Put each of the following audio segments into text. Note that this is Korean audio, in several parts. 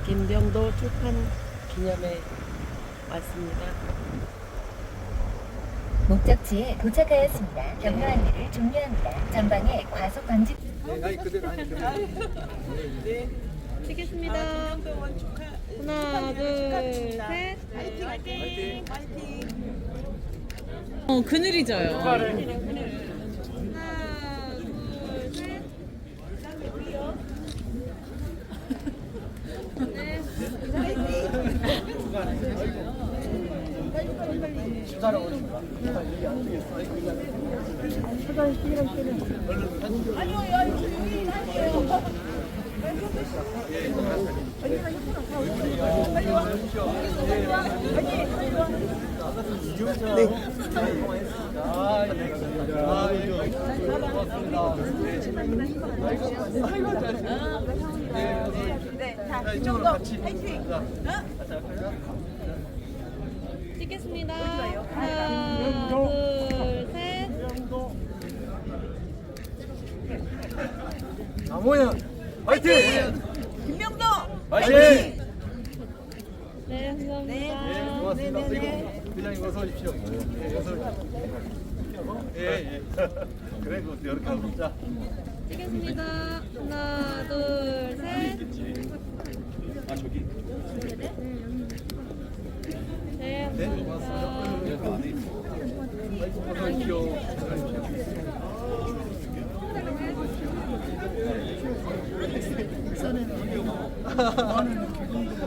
김병도 출판 기념회 왔습니다. 목적지에 도착하였습니다. 경로 안내를 종료합니다. 전방에 과속 방지. 네. 찍겠습니다. 하나, 둘, 셋. 화이팅! 화이팅! 화이팅! 그늘이 져요. 하나, 둘, 셋. 자, 이 정도 화이팅! 찍겠습니다. 하나, 둘, 셋. 남호연 화이팅! 김명도 화이팅! 네, 감사합니다. 고맙습니다. 그리고 부장님 어서 오십시오. 예, 어서 오십시오. 예. 그래, 그 이렇게 하고 자. 찍겠습니다. 하나, 둘, 셋. 아 저기. 네, 네, 감사합니다. 고맙습니다. 어서 오십시오.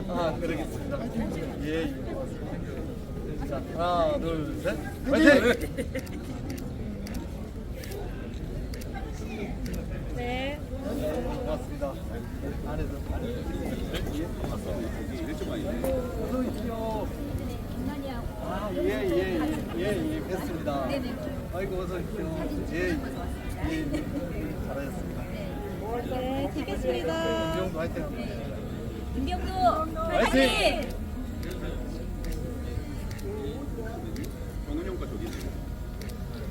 아, 그러겠습니다. 예. 자, 하나, 둘, 셋. 화이팅! 네. 고맙습니다. 안에서. 어서 오십시오. 아, 예, 뵙습니다. 아이고, 어서 오십시오. 예. 잘하셨습니다. 네, 찍겠습니다. 김병도 화이팅! 김병도 화이팅!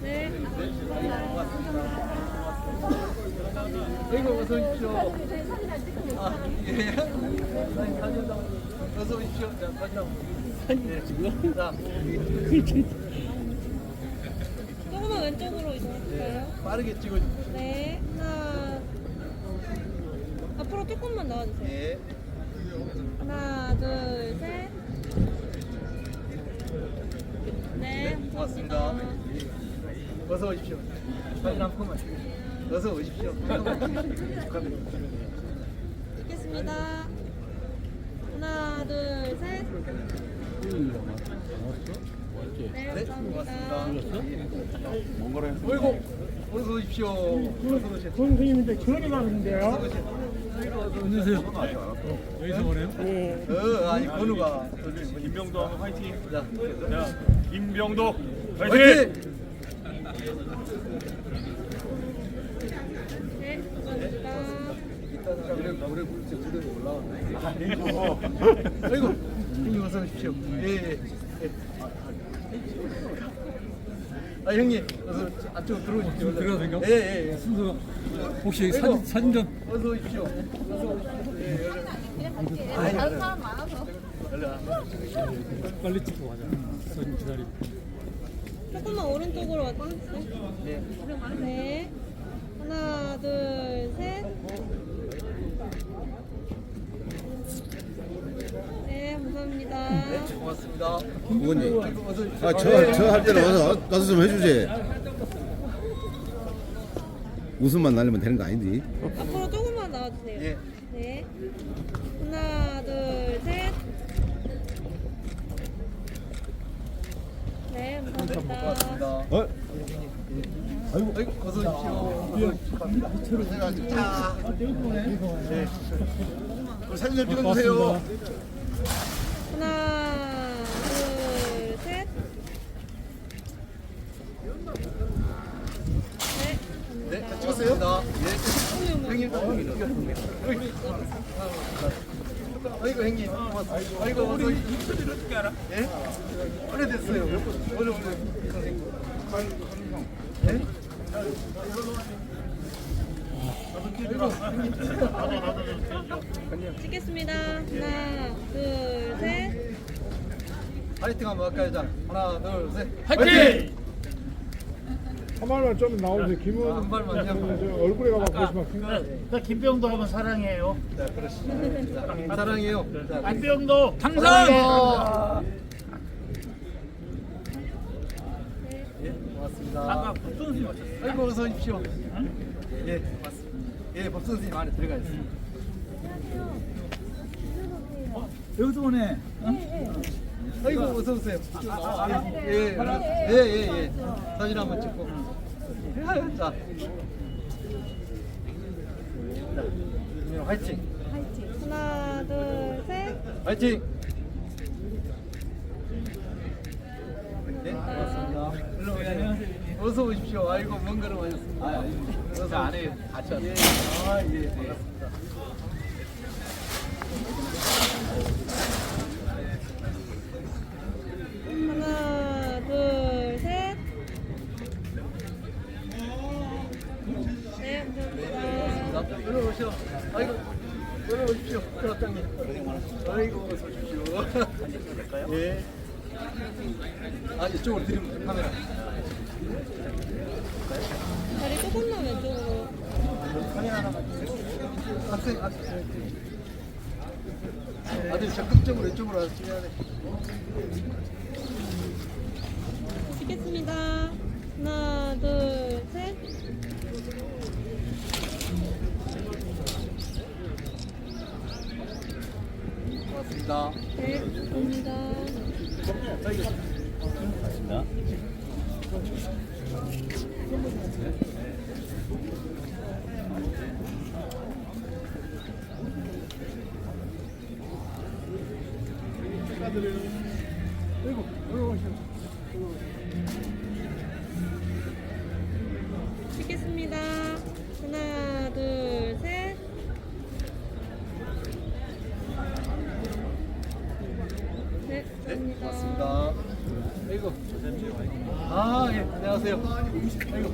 네. 아이고, 어서 오십시오. 아, 예. 어서 오십시오. 자, 사진 한번. 예, 지금. 자, 조금만 왼쪽으로 이동할까요? 빠르게 찍어주십시오. 네. 하나. 앞으로 조금만 나와주세요. 예. 하나, 둘, 셋. 네, 고맙습니다. 감사합니다. 어서 오십시오. 사진 한 컷만 찍으십시오. 어서 오십시오. 축하드립니다. 찍겠습니다. 하나, 둘, 셋. 네, 네, 감사합니다. 고맙습니다. 어이구, 어서 오십시오. 어서 오십시오. 선생님인데 전이 가는데요. 안녕하세요. 여기서 오네요. 아니 건우가 김병도 하면 화이팅. 자, 자, 김병도 화이팅. 화이팅! 네, 감사합니다. 이따가 노래 부를 때 무대에 올라왔네. 아이고, 형님 어서 오십시오. 예. 아 형님 어서 안쪽으로 들어오십시오. 들어가도 된가요? 예. 순서 혹시 아이고. 사진 좀 어서 오십시오. 어서 오십시오. 예, 다른 사람 많아서. 빨리 찍고 가자. 사진 기다리고. 조금만 오른쪽으로 와주세요. 네. 네. 하나, 둘, 셋. 네, 감사합니다. 네, 고맙습니다. 의원님, 어서 오십시오. 저 할 때는 와서 좀 해주지. 웃음만 날리면 되는 거 아닌데. 앞으로 조금만 나와주세요. 예. 네. 하나, 둘, 셋. 네, 감사합니다. 고맙습니다. 어? 아이고, 어서 오십시오. 축하합니다. 자, 네. 사진 좀 찍어주세요. 하나, 둘, 셋. 네, 네, 감사합니다. 찍었어요? 예. 형님, 아이고 형님, 고맙습니다. 아이고 어서 입술이 어떻게 알아? 예? 오래됐어요. 오래 선생님. 예? 찍겠습니다. 하나, 둘, 셋. 파이팅 한번 할까요? 자, 하나, 둘, 셋. 화이팅! 한 발만 좀 나오세요. 김은 한 발만요. 얼굴에 가봐 보시면 나 김병도 하면 사랑해요. 자, 그렇습니다. 자, 사랑해요. 자, 김병도 항상! 예, 고맙습니다. 아까 박 선생님 하셨어요. 아이고, 어서 오십시오. 예, 맞습니다. 예, 법 선생님 안에 들어가 있습니다. 여기서 오네. 아이고, 어서 오세요. 예, 예. 사진 한번 찍고. 자, 화이팅. 하나, 둘, 셋. 화이팅. 네, 고맙습니다. 어서 오십시오. 아이고, 먼 걸음 하셨습니다. 어서 안에 같이 왔어요. 예, 반갑습니다. 하나, 둘, 셋. 네, 감사합니다. 들어오시오. 아이고, 들어오십시오. 부장님. 아이고, 어서 오십시오. 예. 아, 이쪽으로 드리면 카메라. 다리 조금만 왼쪽으로. 카메라 하나만 주세요. 학생. 아들 적극적으로 이쪽으로 와서 찍어야 돼. 찍겠습니다. 하나, 둘, 셋. 고맙습니다. 네, 감사합니다. 찍겠습니다. 하나, 둘, 셋. 네, 감사합니다. 고맙습니다. 아이고. 아, 예, 안녕하세요. 아이고.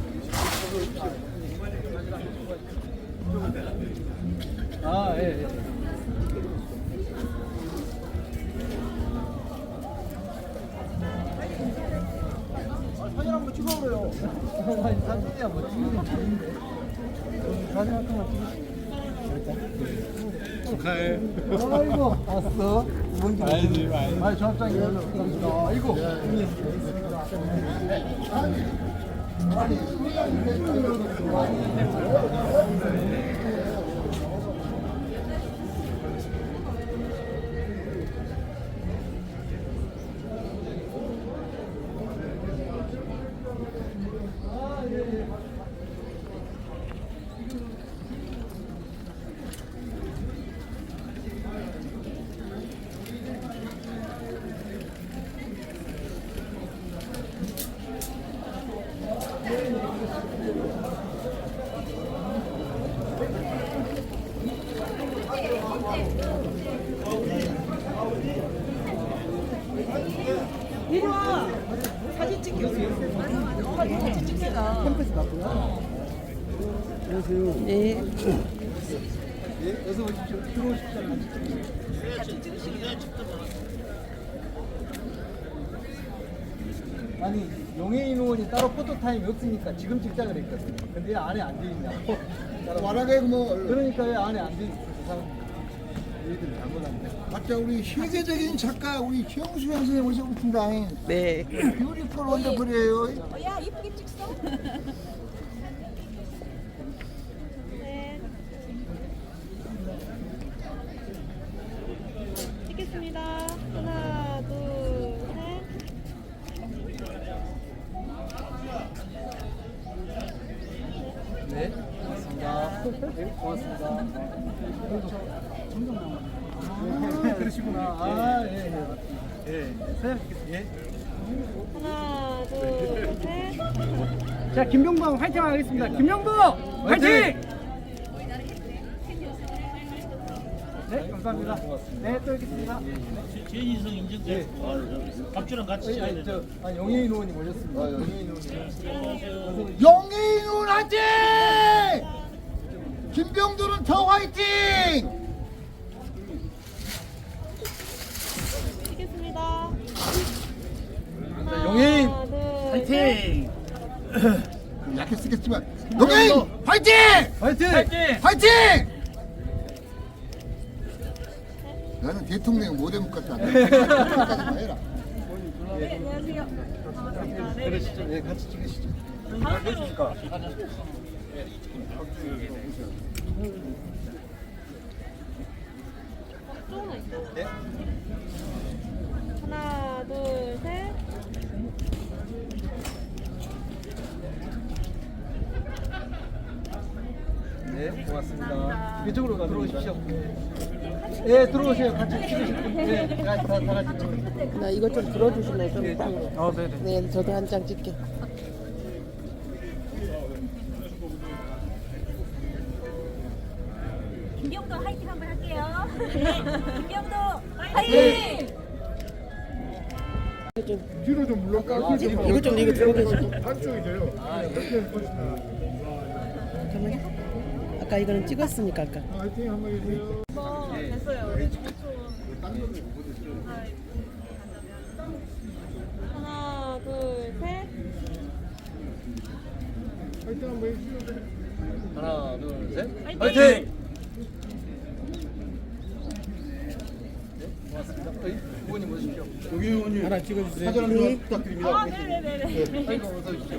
아, 예, 예. 사진 한번 찍어보래요. 아니, 사진이야, 뭐 찍는 게 아닌데. 사진 한 통만 찍으시죠. 축하해. 아이고, 왔어. 알지. 아이, 조합장님, 감사합니다. 아이고. 이리 와. 사진 찍게 오세요. 사진 찍게가. 캠퍼스 갔고요. 안녕하세요. 네. 예, 어서 오십시오. 들어오십시오. 아니, 용해인 의원이 따로 포토타임이 없으니까 지금 찍자 그랬거든요. 근데 왜 안에 안 돼 있냐고. war하게 뭐 그러니까 왜 안에 안 돼 있어? 그 사람. 얘들 잘못한데. 아까 우리 세계적인 작가 우리 최영수 선생님 오셨습니다. 네. 뷰티풀 원더풀이에요. 야, 이쁘게 찍어. 네. 찍겠습니다. 하나, 둘, 셋. 네, 고맙습니다. 네, 고맙습니다. 그러시구나. 아, 예, 예. 예, 셋, 예. 하나, 둘, 셋. 자, 김병도 화이팅 하겠습니다. 김병도 화이팅! 네, 감사합니다. 네, 또 뵙겠습니다. 제인성 인증돼. 박주랑 같이 예, 아니, 저, 아, 용해인 의원님 오셨습니다. 용해인 의원님. 영예인훈 화이팅! 김병도는 더 화이팅! 찍겠습니다. 자, 용인 하나, 둘, 화이팅! 약해 쓰겠지만 용인 화이팅! 화이팅! 화이팅! 나는 대통령 모대묵 같다. 까지만 해라. 그러시죠. 네, 같이 찍으시죠. 조금만 있어. 네. 하나, 둘, 셋. 네, 고맙습니다. 이쪽으로 들어오십시오. 네, 들어오세요. 같이 찍으시고. 네, 다 같이 찍으시고. 나 이것 좀 들어주실래요? 좀 땅으로. 아, 네네. 네, 저도 한 장 찍게. 김병도 화이팅 한번 할게요. 김병도 화이팅! 뒤로 좀 물러가. 이거 좀 이거 들고 계시고. 한쪽이 돼요. 잠깐만요. 아까 이거는 찍었으니까 아까. 화이팅 한번 해주세요. 하나, 둘, 셋. 화이팅 한번 해주세요. 하나, 둘, 셋. 화이팅! 화이팅! 고맙습니다. 의원님 오십시오. 여기 의원님 하나 찍어주세요. 사진 한 번 부탁드립니다. 네네네. 아이고, 어서 오십시오.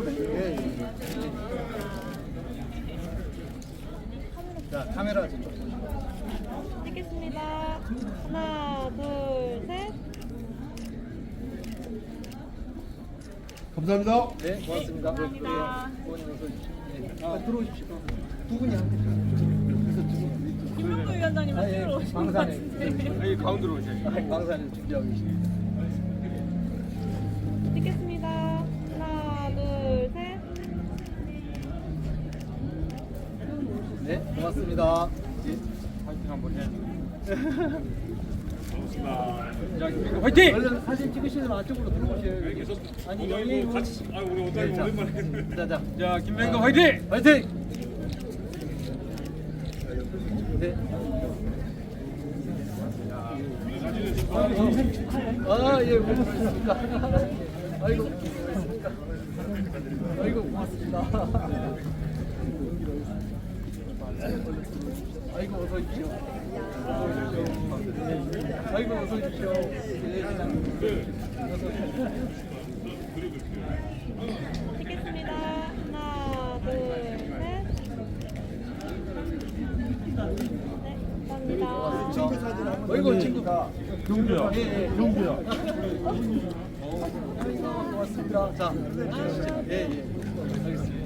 네. 자, 카메라 저쪽. 찍겠습니다. 하나, 둘, 셋. 감사합니다. 네, 고맙습니다. 감사합니다. 의원님 어서 오십시오. 네. 아, 들어오십시오. 두 분이 함께 그래서 두 분. 김명도 위원장님 찍으러 오신 것 같은데. 여기 가운데로 오세요. 방사를 준비하고 계십니다. 찍겠습니다. 하나, 둘, 셋. 네, 고맙습니다. 화이팅 한번 해. 화이팅! 얼른 사진 찍으시면 안쪽으로 들어오셔요. 아니, 여기 같이. 아, 우리 오늘 오랜만에. 자, 자, 김맹도 화이팅! 화이팅! 네. 아, 예, 고맙습니다. 아이고, 고맙습니다. 아이고, 고맙습니다. 아이고, 어서 오십시오. 아이고, 어서 오십시오. 예, 어서 오십시오. 찍겠습니다. 하나, 둘, 셋. 네, 감사합니다. 아이고, 친구. 경주야. 예, 예. 경주야. 아이고, 고맙습니다. 자, 앉으시죠. 예, 예. 알겠습니다.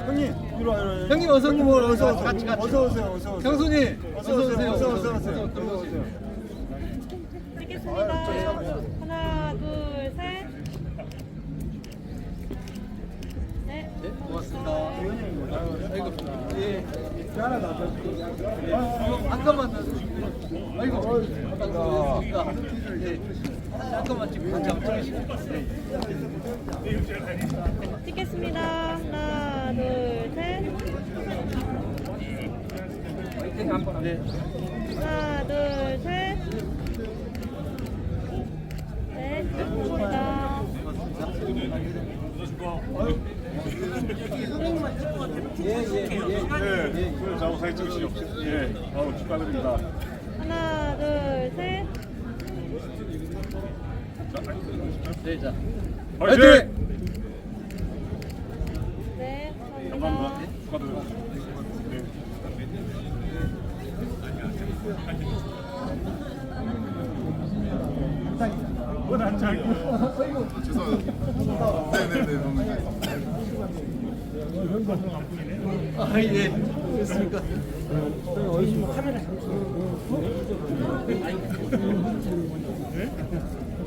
형님, 이리 와요. 형님 어서 오세요. 어서 같이. 어서 오세요. 어서 오세요. 형수님 어서 오세요. 어서 오세요. 들어오세요. 찍겠습니다. 하나, 둘, 셋. 네. 네, 고맙습니다. 아이고, 예. 잠깐만 놔주시고. 아이고, 고맙습니다. 예. 잠깐만 지금 같이 한번 찍으시고. 찍겠습니다. 하나, 둘, 셋. 네. 하나, 둘, 셋. 네, 감사합니다. 네, 오늘 자고 사진 찍으시죠. 예, 축하드립니다. 하나, 둘, 셋. 네, 자. 화이팅! 네, 감사합니다. 감사합니다. 축하드립니다. 네. 한 장이요. 아, 예. 됐습니까?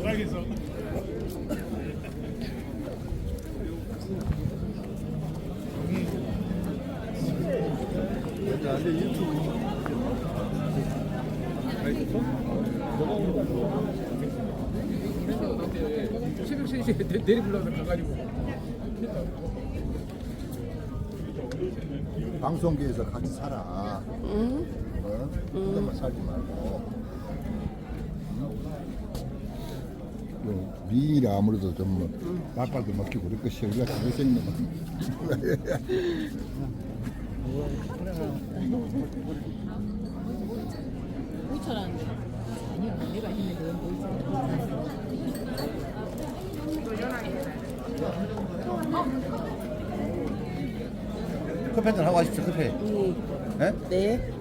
알겠어. 새벽 3시에 내리 불러서 가가지고 방송계에서 같이 살아. 혼자만 살지 말고. 미인이라 아무래도 좀 말빨도 먹히고 그럴 것이야. 우리가 잘생긴 커피 한잔 하고 가십시오. 커피. 네? 네.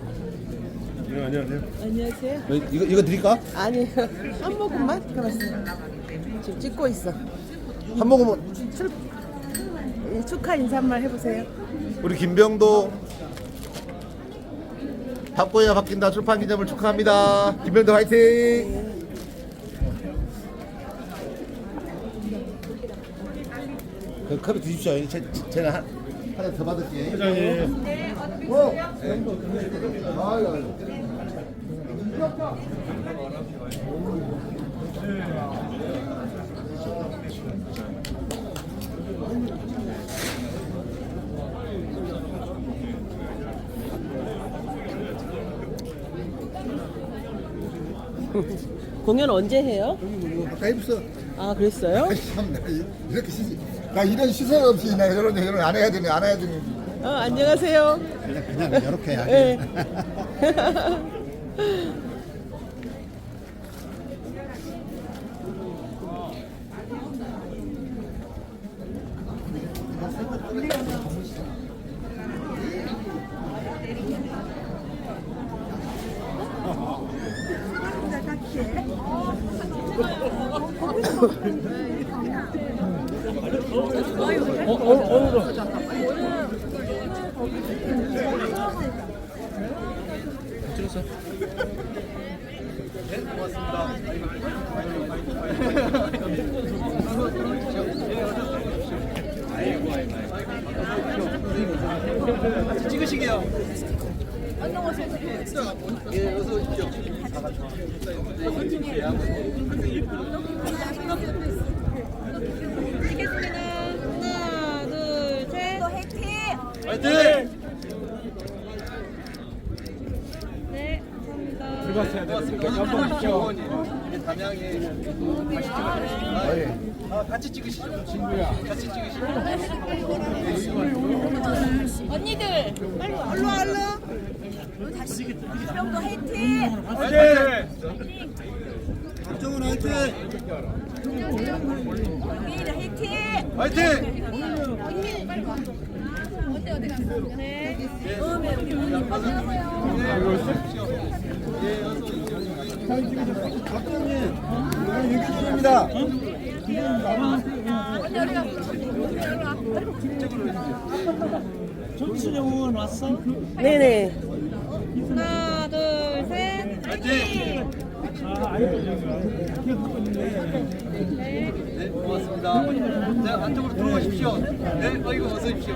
네, 안녕하세요. 안녕하세요. 이거 드릴까? 아니, 한 모금만? 가만있어. 지금 찍고 있어. 한 모금은 축하 인사말 해보세요. 우리 김병도 박보혜가 바뀐다 출판 기념을 축하합니다. 김병도 화이팅! 그 커피 드십시오. 제가 하나 더 받을게. 회장님. 공연 언제 해요? 아까 입었어. 아, 그랬어요? 참, 이렇게 나 이런 시선 없이 나 이런 안 해야 되니 안 해야 되니. 안녕하세요. 그냥 이렇게 해야지. 네. 같이 찍으시게요. 예, 어서 오십시오. 찍겠습니다. 하나, 둘, 셋. 화이팅! 네, 감사합니다. 고맙습니다. 한번 오십시오. 이제 담양에 다시 찍어주시죠. 같이 찍으시죠. 친구야. 같이 찍으시죠. 언니들 빨리 와. 얼른 얼른. 다시 김병도 화이팅. 화이팅! 박정훈 화이팅! 언니들 화이팅. 화이팅! 언니 빨리 와. 어디 갔어? 네. 유기준입니다. 네네. 하나, 둘, 셋. 화이팅! 네. 네, 고맙습니다. 자, 안쪽으로 들어오십시오. 네, 어이구, 어서 오십시오.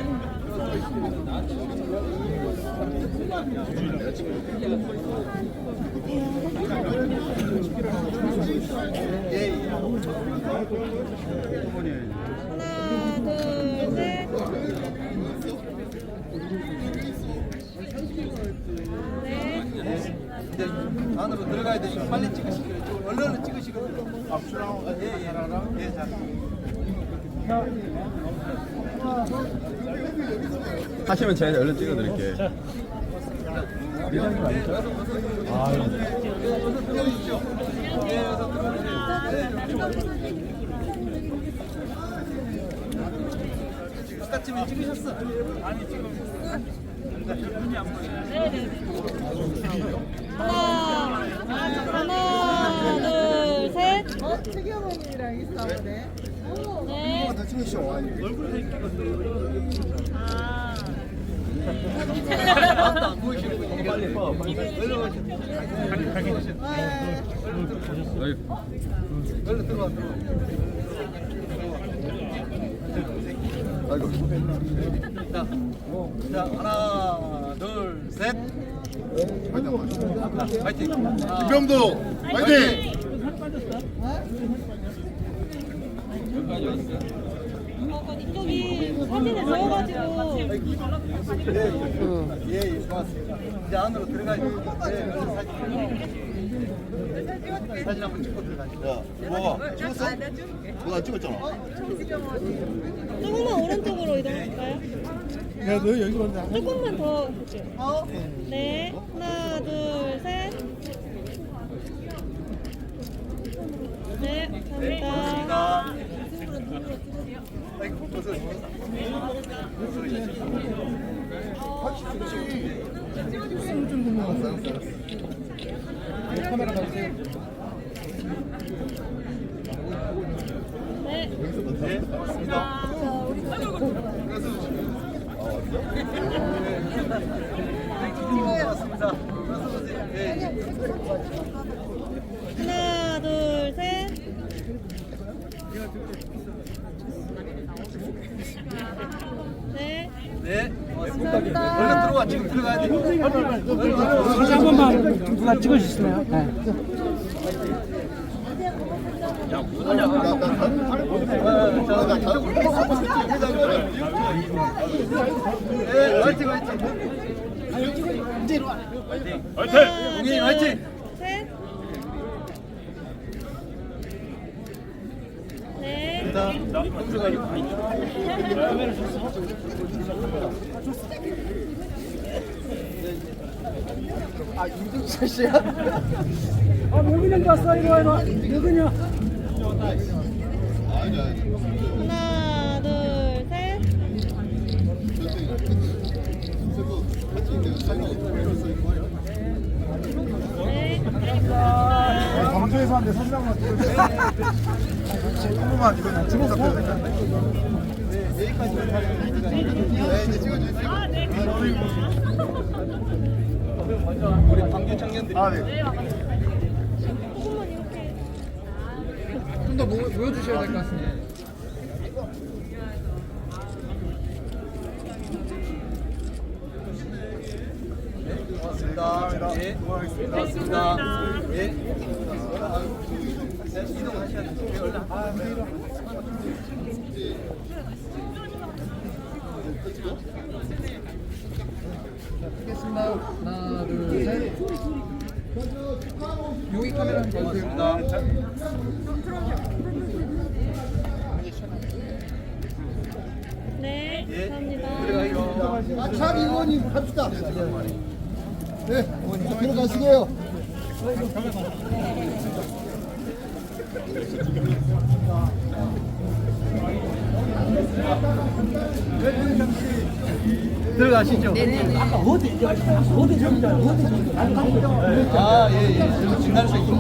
예, 예. 하나, 둘, 셋. 네. 이제 안으로 들어가야 되니까 빨리 찍으시고요. 좀 얼른 찍으시거든요. 예, 예. 예, 자. 하시면 제가 얼른 찍어드릴게요. 어서 들어오십시오. 예, 어서 들어오세요. 네. 스타치면 찍으셨어? 아니, 지금. 눈이 안 보여요. 하나, 둘, 셋. 최경원이랑 있어 보네. 네. 더 찍으시오. 아무도 안 보이시고 빨리 봐. 얼른 들어와. 아이고. 자, 하나, 둘, 셋. 화이팅. 김병도 화이팅! 이쪽이 사진을 넣어가지고 예, 고맙습니다. 이제 안으로 들어가시죠. 사진 한번 찍고 들어가시죠. 야, 뭐가? 찍었어? 뭐가 찍었잖아. 조금만 오른쪽으로 이동할까요? 야, 너 여기 온다. 조금만 더 볼게요. 네, 하나, 둘, 셋. 네, 감사합니다. 아이고, 어서 오십시오. 카메라 가주세요. 네. 네, 고맙습니다. 고맙습니다. 네. 하나, 둘, 셋. 네. 네, 고맙습니다. 얼른 들어와. 지금 들어가야 돼. 다시 한 번만 누가 찍어주시나요? 네. 네, 화이팅, 화이팅. 공인 화이팅. 셋. 네. 아, 임종철 씨야? 아, 여기는 봤어. 이리 와, 이리 와. 여기냐? 하나, 둘, 셋. 네. 광주에서 한데 사진 한번 찍어주세요. 한 번만 이거 주문 잡혀야 될까요? 네, 이제 찍어주세요. 우리 방교 청년들. 아, 네. 좀 더 보여주셔야 될 것 같습니다. 고맙습니다. 예, 고맙습니다. 예. 이동하셔야 돼요. 얼른. 찍겠습니다. 하나, 둘, 셋. 여기 카메라 한번 봐주세요. 네. 예, 감사합니다. 들어가시죠. 아, 참 의원님 합시다. 네, 의원님 들어가시게요. 들어가시죠. 아까 어디 저기다. 아, 예, 예. 저기 진단수 있고.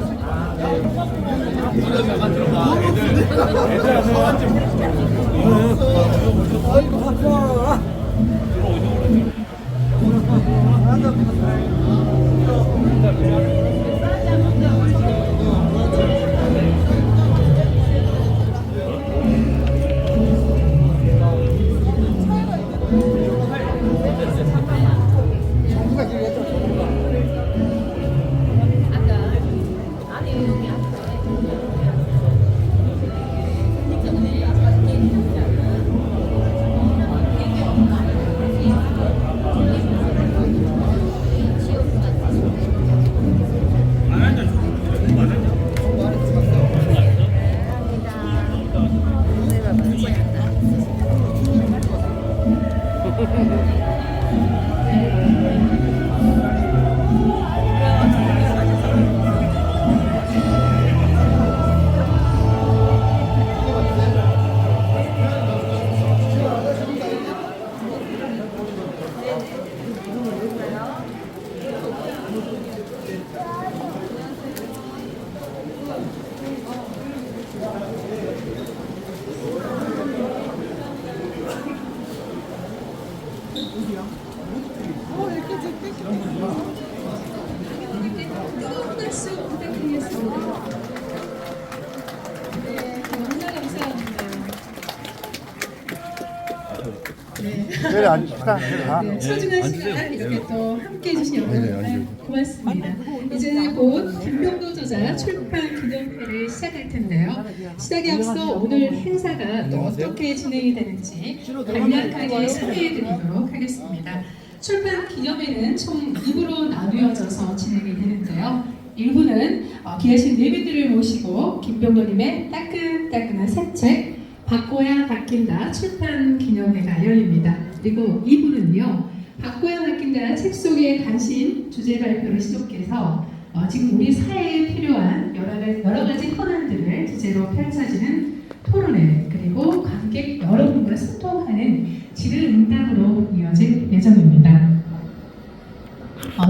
네, 내려 앉읍시다. 네, 소중한 시간 이렇게 또 함께 해주신 여러분 고맙습니다. 이제 곧 김병도 저자 출판 기념회를 시작할 텐데요. 시작에 앞서 오늘 행사가 또 어떻게 진행이 되는지 간략하게 소개해드리도록 하겠습니다. 출판 기념회는 총 2부로 나누어져서 진행이 되는데요. 1부는 귀하신 내빈들을 모시고 김병도님의 따끈따끈한 새 책 바꿔야 바뀐다 출판 기념회가 열립니다. 그리고 2부는요. 바꿔야 바뀐다 책 속의 간신 주제 발표를 시작해서 지금 우리 사회에 필요한 여러 가지 현안들을 주제로 펼쳐지는 토론회 그리고 관객 여러분과 소통하는 질의응답으로 이어질 예정입니다.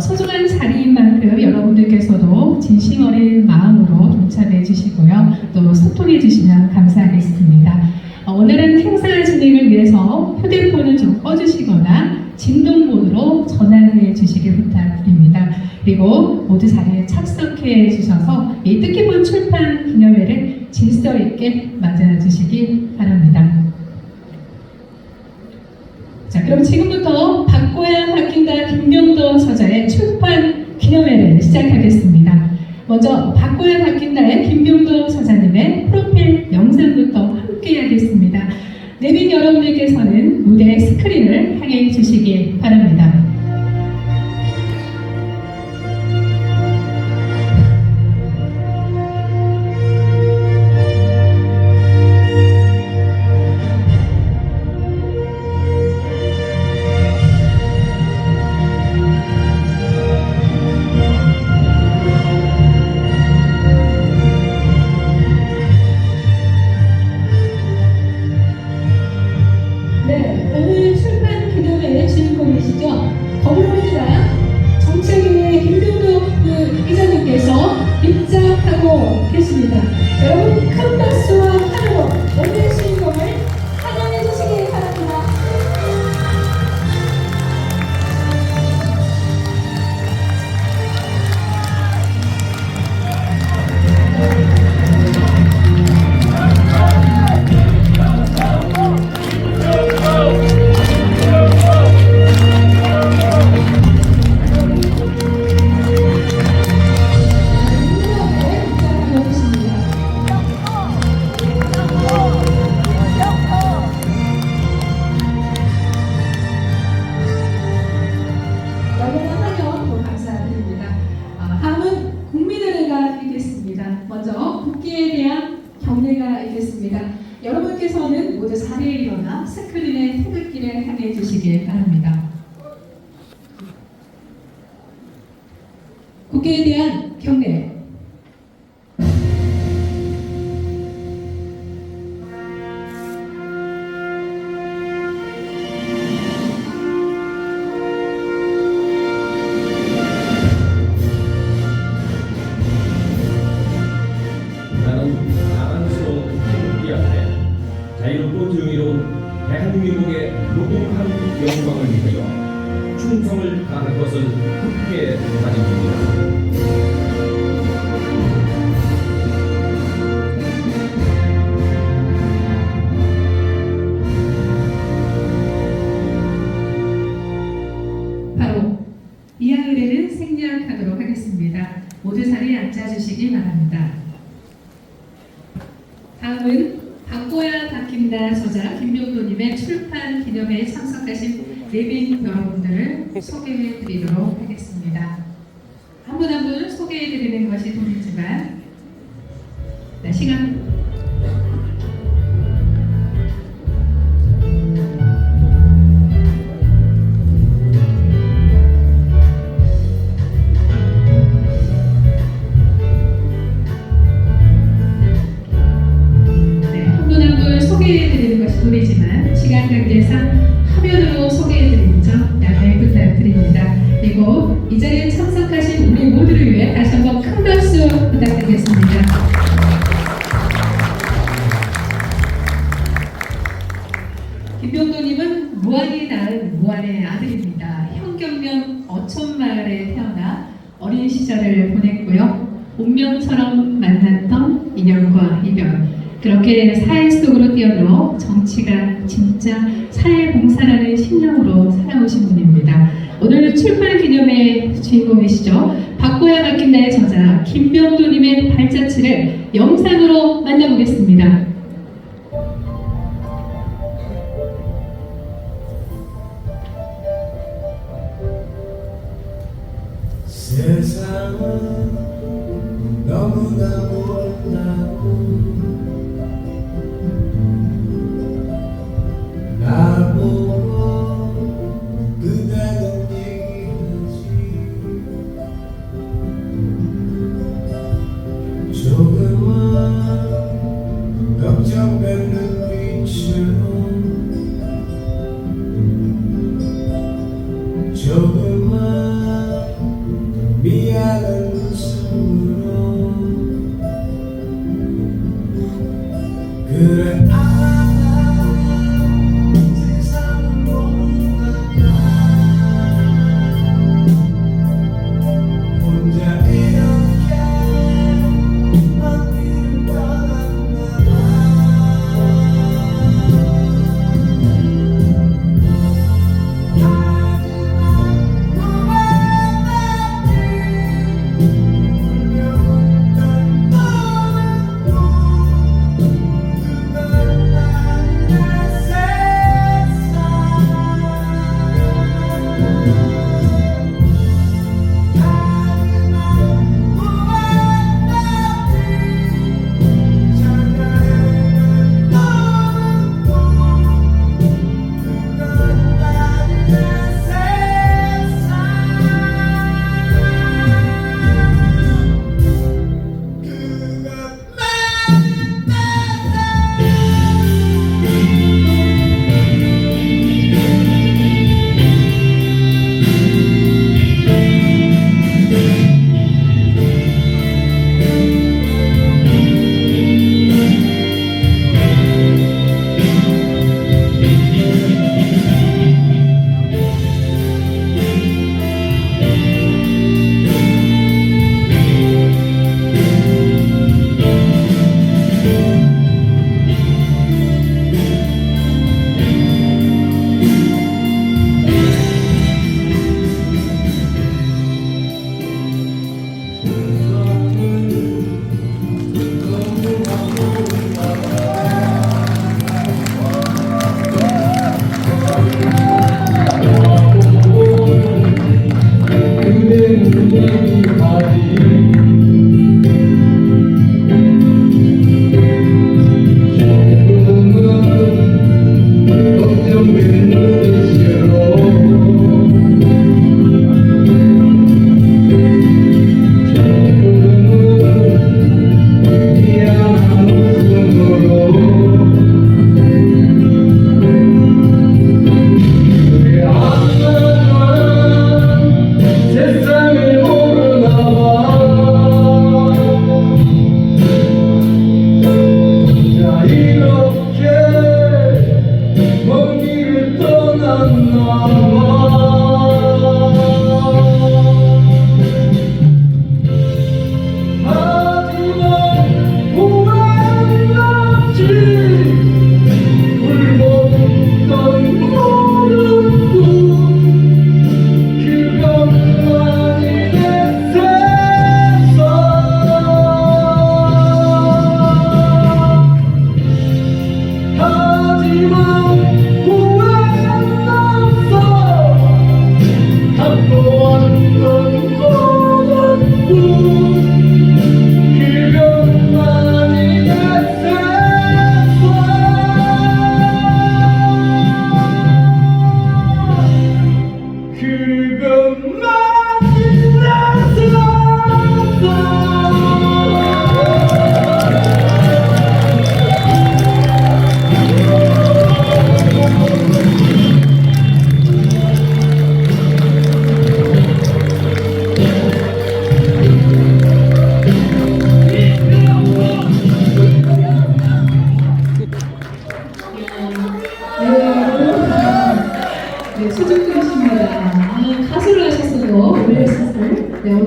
소중한 자리인 만큼 여러분들께서도 진심 어린 마음으로 동참해 주시고요. 또 소통해 주시면 감사하겠습니다. 오늘은 행사 진행을 위해서 휴대폰을 좀 꺼주시거나 진동모드로 전화해 주시길 부탁드립니다. 그리고 모두 자리에 착석해 주셔서 이 뜻깊은 출판 기념회를 질서 있게 맞아 주시기 바랍니다. 자, 그럼 지금부터 바꿔야 바뀐다 김병도 저자의 출판 기념회를 시작하겠습니다. 먼저 바꿔야 바뀐다의 김병도 저자님의 프로필 영상부터 함께 하겠습니다. 내빈 여러분들께서는 무대 스크린을 향해 주시기 바랍니다. 여러분 큰 박수와 환호로 오늘의 주인공을 환영해 주시기 바랍니다. 먼저 국기에 대한 경례가 있겠습니다. 여러분께서는 모두 자리에 일어나 스크린의 태극기를 향해 주시길 바랍니다. 국기에 대한 경례. 자유롭고 정의로운 대한민국의 무궁한 영광을 위하여 충성을 다할 것을 굳게 다짐합니다. 바로 이하 의례를 생략하도록 하겠습니다. 모두 자리에 앉아주시기 바랍니다. 다음은 바꿔야 바뀐다 저자 김병도님의 출판 기념회에 참석하신 내빈 여러분들을 소개해 드리도록 하겠습니다. 한 분 한 분 소개해 드리는 것이 돈이지만 시간 소개해드리는 것이 돈이지만 시간 관계상 화면으로 소개해드리는 점 양해 부탁드립니다. 그리고 이 자리에 참석하신 우리 모두를 위해 다시 한번 큰 박수 부탁드리겠습니다. 김병도님은 무한히 낳은 무한의 아들입니다. 현경면 어촌마을에 태어나 어린 시절을 보냈고요. 운명처럼 만났던 인연과 이별 그렇게 사회 속으로 뛰어들어 정치가 진짜 사회봉사라는 신념으로 살아오신 분입니다. 오늘 출판 기념회 주인공이시죠. 바꿔야 바뀐다의 저자 김병도님의 발자취를 영상으로 만나보겠습니다. 세상은 너무나 못나고 나보고 그대는 얘기하지 조금만 걱정된 눈빛으로 조금만 미안한 웃음으로 그래 세상은 못나가 혼자 이렇게 먼 길을 떠났나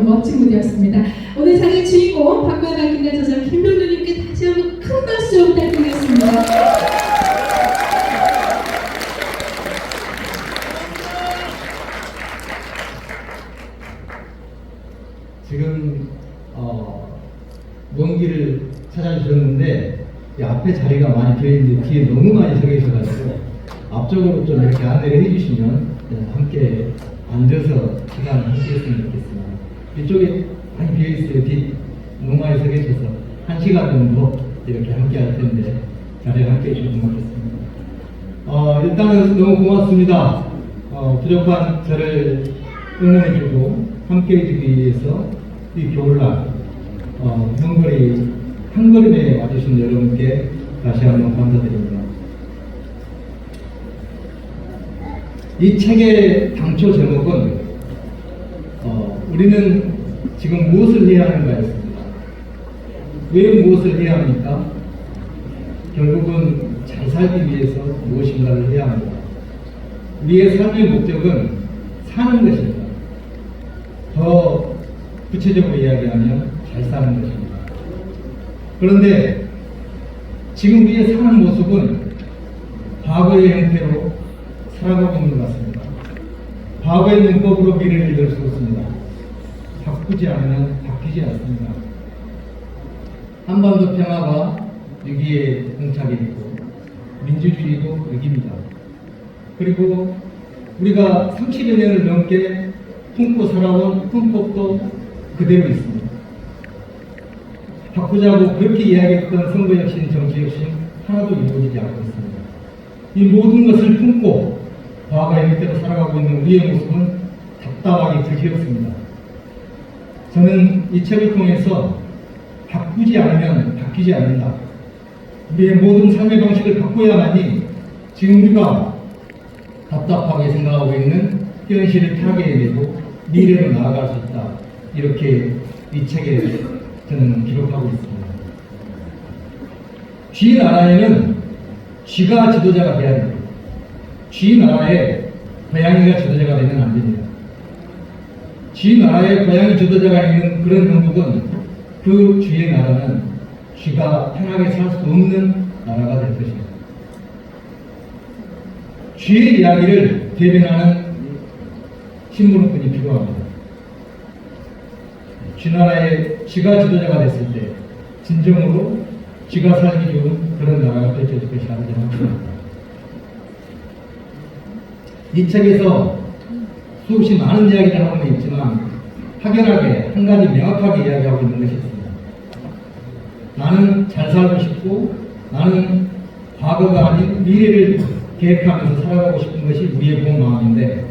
멋진 무대였습니다. 오늘 장의 주인공 박과가 김대 저자 김병도님께 다시 한번 큰 박수 부탁드립니다. 지금 먼 길을 찾아주셨는데 이 앞에 자리가 많이 비어있는데 뒤에 너무 많이 서 계셔가지고 앞쪽으로 좀 이렇게 안내를 해주시면 함께 앉아서 시간을 함께 했으면 좋겠습니다. 이쪽에 많이 비어있어요. 뒤 너무 많이 서 계셔서 1시간 정도 이렇게 함께 할 텐데 자리를 함께 해주시면 고맙겠습니다. 일단은 너무 고맙습니다. 부족한 저를 응원해주고 함께 해주기 위해서 이 겨울날 형거리 한 걸음에 와주신 여러분께 다시 한번 감사드립니다. 이 책의 당초 제목은 우리는 지금 무엇을 해야 하는가였습니다. 왜 무엇을 해야 합니까? 결국은 잘 살기 위해서 무엇인가를 해야 합니다. 우리의 삶의 목적은 사는 것입니다. 더 구체적으로 이야기하면 잘 사는 것입니다. 그런데 지금 우리의 사는 모습은 과거의 형태로 살아가고 있는 것 같습니다. 과거의 문법으로 미래를 이룰 수 없습니다. 바꾸지 않으면 바뀌지 않습니다. 한반도 평화가 위기에 봉착해 있고 민주주의도 위기입니다. 그리고 우리가 30여 년을 넘게 품고 살아온 품법도 그대로 있습니다. 바꾸자고 그렇게 이야기했던 선거혁신, 정치혁신 하나도 이루어지지 않고 있습니다. 이 모든 것을 품고 과거의 형태로 살아가고 있는 우리의 모습은 답답하게 불쾌했습니다. 저는 이 책을 통해서 바꾸지 않으면 바뀌지 않는다. 우리의 모든 삶의 방식을 바꿔야만이 지금 우리가 답답하게 생각하고 있는 현실을 타개해내고 미래로 나아갈 수 있다. 이렇게 이 책에 저는 기록하고 있습니다. 쥐 나라에는 쥐가 지도자가 돼야 됩니다. 쥐 나라에 고양이가 지도자가 되면 안 됩니다. 쥐 나라에 고양이 지도자가 있는 그런 형국은 그 쥐의 나라는 쥐가 편하게 살 수 없는 나라가 될 것입니다. 쥐의 이야기를 대변하는 신문꾼이 필요합니다. 쥐나라에 쥐가 지도자가 됐을 때 진정으로 쥐가 살기 좋은 그런 나라가 펼쳐질 것이라고 생각합니다. 이 책에서 수없이 많은 이야기를 하고는 있지만 확연하게 한 가지 명확하게 이야기하고 있는 것이 있습니다. 나는 잘 살고 싶고 나는 과거가 아닌 미래를 계획하면서 살아가고 싶은 것이 우리의 본 마음인데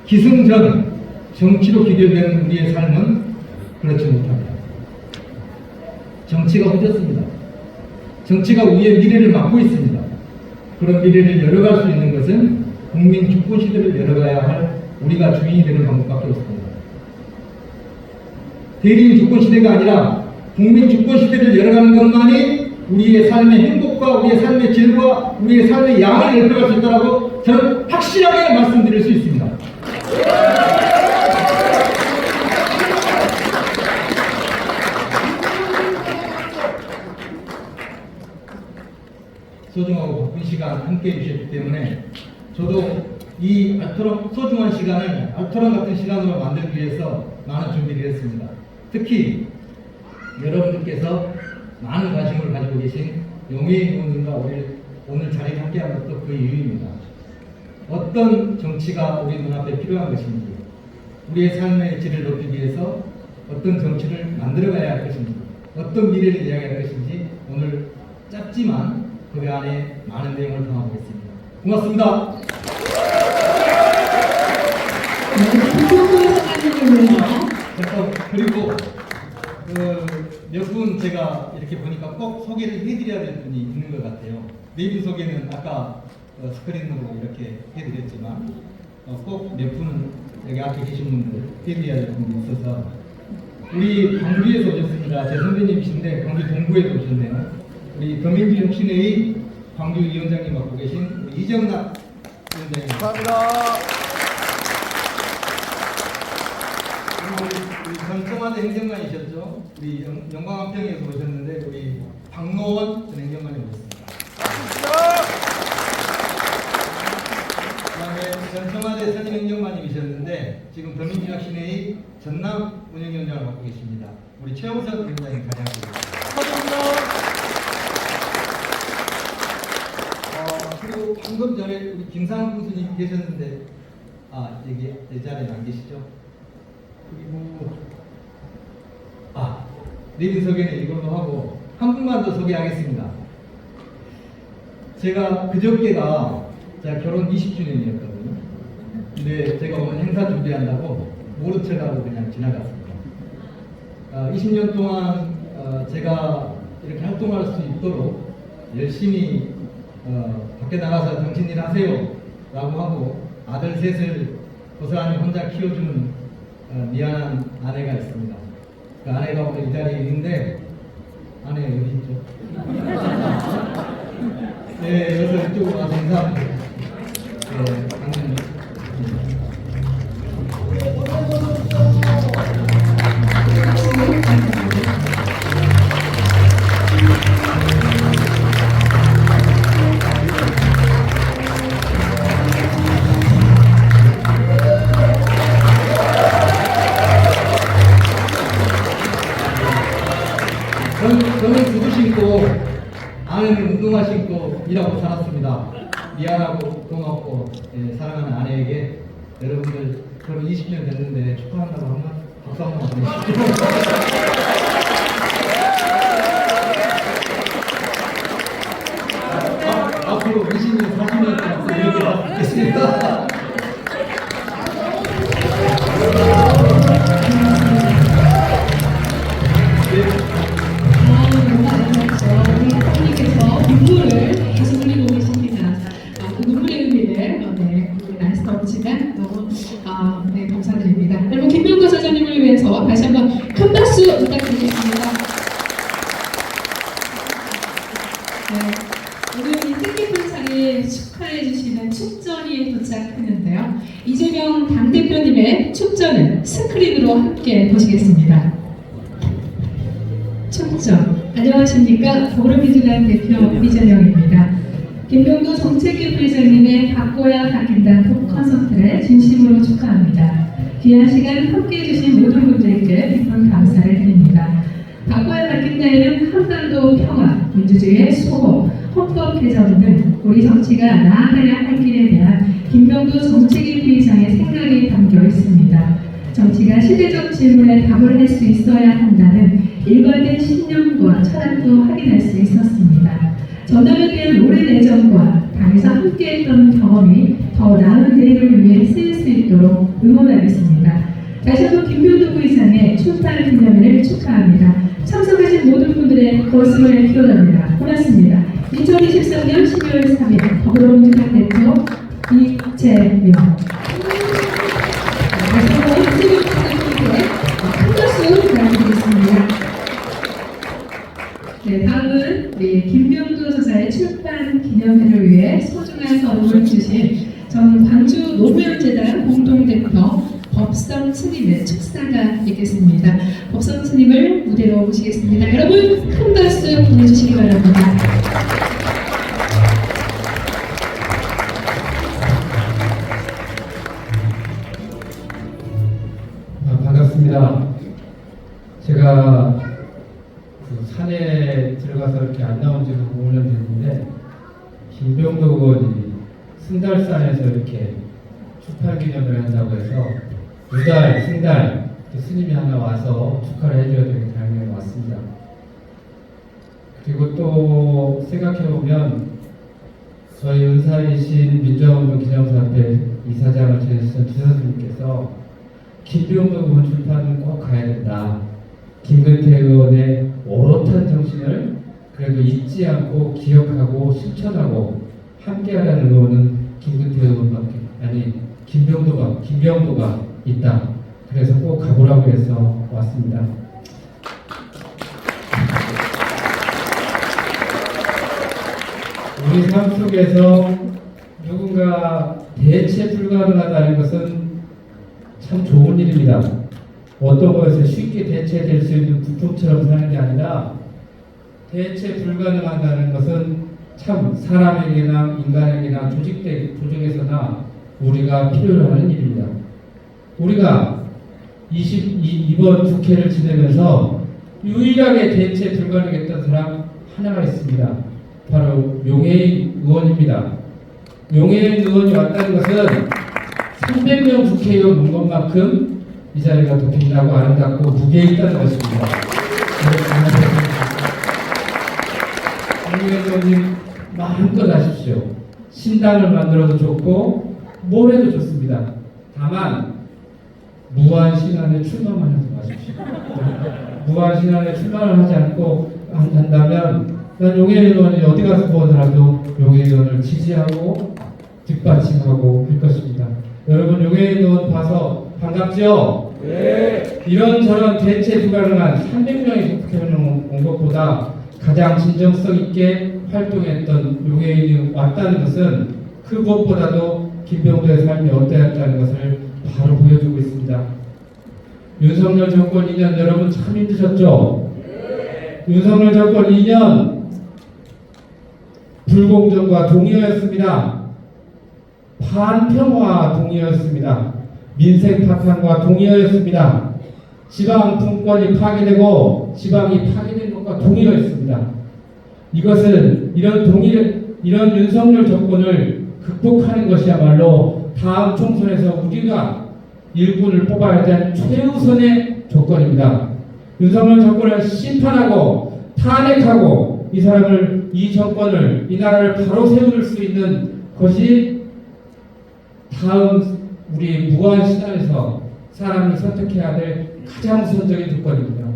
기승전 정치로 기결되는 우리의 삶은 그렇지 못합니다. 정치가 허졌습니다. 정치가 우리의 미래를 막고 있습니다. 그런 미래를 열어갈 수 있는 것은 국민 주권 시대를 열어가야 할 우리가 주인이 되는 방법밖에 없습니다. 대리인 주권 시대가 아니라 국민 주권 시대를 열어가는 것만이 우리의 삶의 행복과 우리의 삶의 질과 우리의 삶의 양을 열어갈 수 있다고 저는 확실하게 말씀드릴 수 있습니다. 소중하고 바쁜 시간 함께 해주셨기 때문에 저도 이 소중한 시간을 알토론 같은 시간으로 만들기 위해서 많은 준비를 했습니다. 특히 여러분들께서 많은 관심을 가지고 계신 용해인 의원님과 오늘 자리에 함께한 것도 그 이유입니다. 어떤 정치가 우리 눈앞에 필요한 것인지, 우리의 삶의 질을 높이기 위해서 어떤 정치를 만들어가야 할 것인지, 어떤 미래를 이야기할 것인지 오늘 짧지만 그 안에 많은 내용을 담아보겠습니다. 고맙습니다. 그리고 몇 분 제가 이렇게 보니까 꼭 소개를 해드려야 될 분이 있는 것 같아요. 네 분 소개는 아까 스크린으로 이렇게 해드렸지만 꼭 몇 분은 여기 앞에 계신 분들 해드려야 될 분이 있어서 우리 광주에서 오셨습니다. 제 선배님이신데 광주 동구에서 오셨네요. 우리 더민주혁신회의 광주 위원장님 맡고 계신 우리 이정락 위원장님. 감사합니다. 우리 전 청와대 행정관이셨죠? 우리 영광한평에서 오셨는데 우리 박노원 전 행정관님 오셨습니다. 그다음에 전 청와대 선임 행정관님이셨는데 지금 더민주혁신회의 전남 운영위원장을 맡고 계십니다. 우리 최영석 위원장님 자리하시고 그리고 방금 전에 우리 김상훈 교수님 계셨는데 여기 내 자리에 안 계시죠? 그리고 내린 소개는 이걸로 하고 한 분만 더 소개하겠습니다. 제가 그저께가 제가 결혼 20주년이었거든요. 근데 제가 오늘 행사 준비한다고 모른 척하고 그냥 지나갔습니다. 20년 동안 제가 이렇게 활동할 수 있도록 열심히 밖에 나가서 당신일 하세요 라고 하고 아들 셋을 고스란히 혼자 키워주는 미안한 아내가 있습니다. 그 아내가 오늘 이 자리에 있는데 아내가 여기 있죠. 네, 여기서 이쪽으로 와서 인사합니다. 네, 당연히. 저는 구두 신고 아내는 운동화 신고 일하고 살았습니다. 미안하고 고맙고 사랑하는 아내에게 여러분들 결혼 20년 됐는데 축하한다고 한번 박수 한번 보내주십시오. 앞으로 20년, 40년 동안 이렇게 받겠습니다. 눈물을 계속 흘리고 계십니다. 그 눈물의 의미를 알 수 없지만 너무 감사드립니다. 여러분 김병도 사장님을 위해서 다시 한번 큰 박수 부탁드리겠습니다. 오늘 이 뜻깊은 자리에 축하해 주시는 축전이 도착했는데요. 이재명 당대표님의 축전은 스크린으로 함께 보시겠습니다. 축전. 안녕하십니까. 더불어민주당 대표 이재명입니다. 김병도 정책위 부회장님의 바꿔야 바뀐다 북 콘서트를 진심으로 축하합니다. 귀한 시간 함께해 주신 모든 분들께 깊은 감사를 드립니다. 바꿔야 바뀐다에는 한반도 평화, 민주주의의 수호, 헌법 개정 등 우리 정치가 나아가야 할 길에 대한 김병도 정책위 부회장의 생각이 담겨 있습니다. 정치가 시대적 질문에 답을 할 수 있어야 한다는 일관된 신념과 철학도 확인할 수 있었습니다. 전당에 대한 오랜 애정과 당에서 함께했던 경험이 더 나은 내일을 위해 쓰일 수 있도록 응원하겠습니다. 다시 한번 김병도 부회장의 출판 기념일을 축하합니다. 참석하신 모든 분들의 거슴을 기원합니다. 고맙습니다. 2023년 12월 3일 더불어민주당 대표 이재명. 다시 한번 이재명 부장님께 큰 박수 부탁드리겠습니다. 네, 다음은 김병도 저자의 출판 기념회를 위해 소중한 선물을 주신 전 광주 노무현재단 공동대표 법성 스님의 축사가 있겠습니다. 법성 스님을 무대로 모시겠습니다. 여러분 큰 박수 보내주시기 바랍니다. 반갑습니다. 제가 산에 들어가서 이렇게 안 나온 지가 5년 됐는데 김병도 의원이 승달산에서 이렇게 축하 기념을 한다고 해서 유달, 승달 스님이 하나 와서 축하를 해줘야 되는 당연히 왔습니다. 그리고 또 생각해보면 저희 은사이신 민주화운동 기념사업회 이사장을 지내셨던 지사님께서 김병도 의원 출판은 꼭 가야 된다. 김근태 의원의 오롯한 정신을 그래도 잊지 않고 기억하고 실천하고 함께하라는 의원은 김근태 의원밖에 아니 김병도가 있다. 그래서 꼭 가보라고 해서 왔습니다. 우리 삶 속에서 누군가 대체 불가능하다는 것은 참 좋은 일입니다. 어떤 것에 쉽게 대체될 수 있는 부품처럼 사는 게 아니라 대체 불가능하다는 것은 참 사람에게나 인간에게나 조직에서나 우리가 필요로 하는 일입니다. 우리가 이번 국회를 지내면서 유일하게 대체 불가능했던 사람 하나가 있습니다. 바로 용해인 의원입니다. 용해인 의원이 왔다는 것은 300명 국회의원 온 것만큼 이 자리가 더 빛나고 아름답고 무게 있다는 것입니다. 용해인 의원님 마음껏 하십시오. 신당을 만들어도 좋고 뭘 해도 좋습니다. 다만 무한 신안에 출마만 하지 마십시오. 무한 신안에 출마를 하지 않고 한다면 난 용해인 의원이 어디 가서 무엇하라도 용해인 의원을 지지하고 뒷받침하고 할 것입니다. 여러분 용해인 의원 봐서 반갑죠? 네. 이런저런 대체 불가능한 300명의 국회의원 온 것보다 가장 진정성 있게 활동했던 용해인이 의원 왔다는 것은 그 무엇보다도 김병도의 삶이 어떠했다는 것을 바로 보여주고 있습니다. 윤석열 정권 2년 여러분 참 힘드셨죠? 네. 윤석열 정권 2년 불공정과 동의어였습니다. 반평화 동의어였습니다. 민생 파탄과 동의어였습니다. 지방 분권이 파괴되고 지방이 파괴된 것과 동의어였습니다. 이것은 이런 윤석열 정권을 극복하는 것이야말로 다음 총선에서 우리가 일꾼을 뽑아야 될 최우선의 조건입니다. 윤석열 정권을 심판하고 탄핵하고 이 정권을 이 나라를 바로 세울 수 있는 것이 다음 우리 무한 시간에서 사람이 선택해야 될 가장 우선적인 조건입니다.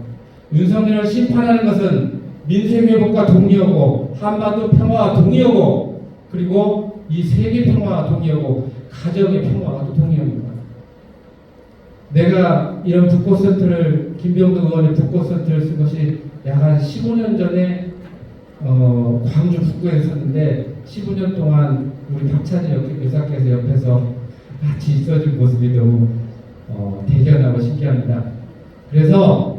윤석열을 심판하는 것은 민생 회복과 동의어고 한반도 평화와 동의어고 그리고 이 세계 평화와 동의어고 가정의 평화와 동의어입니다. 내가 이런 북콘서트를 김병도 의원의 북콘서트를 쓴 것이 약 한 15년 전에 광주 북구에 있었는데 15년 동안 우리 박찬희 여사께서 옆에서 같이 있어준 모습이 너무 대견하고 신기합니다. 그래서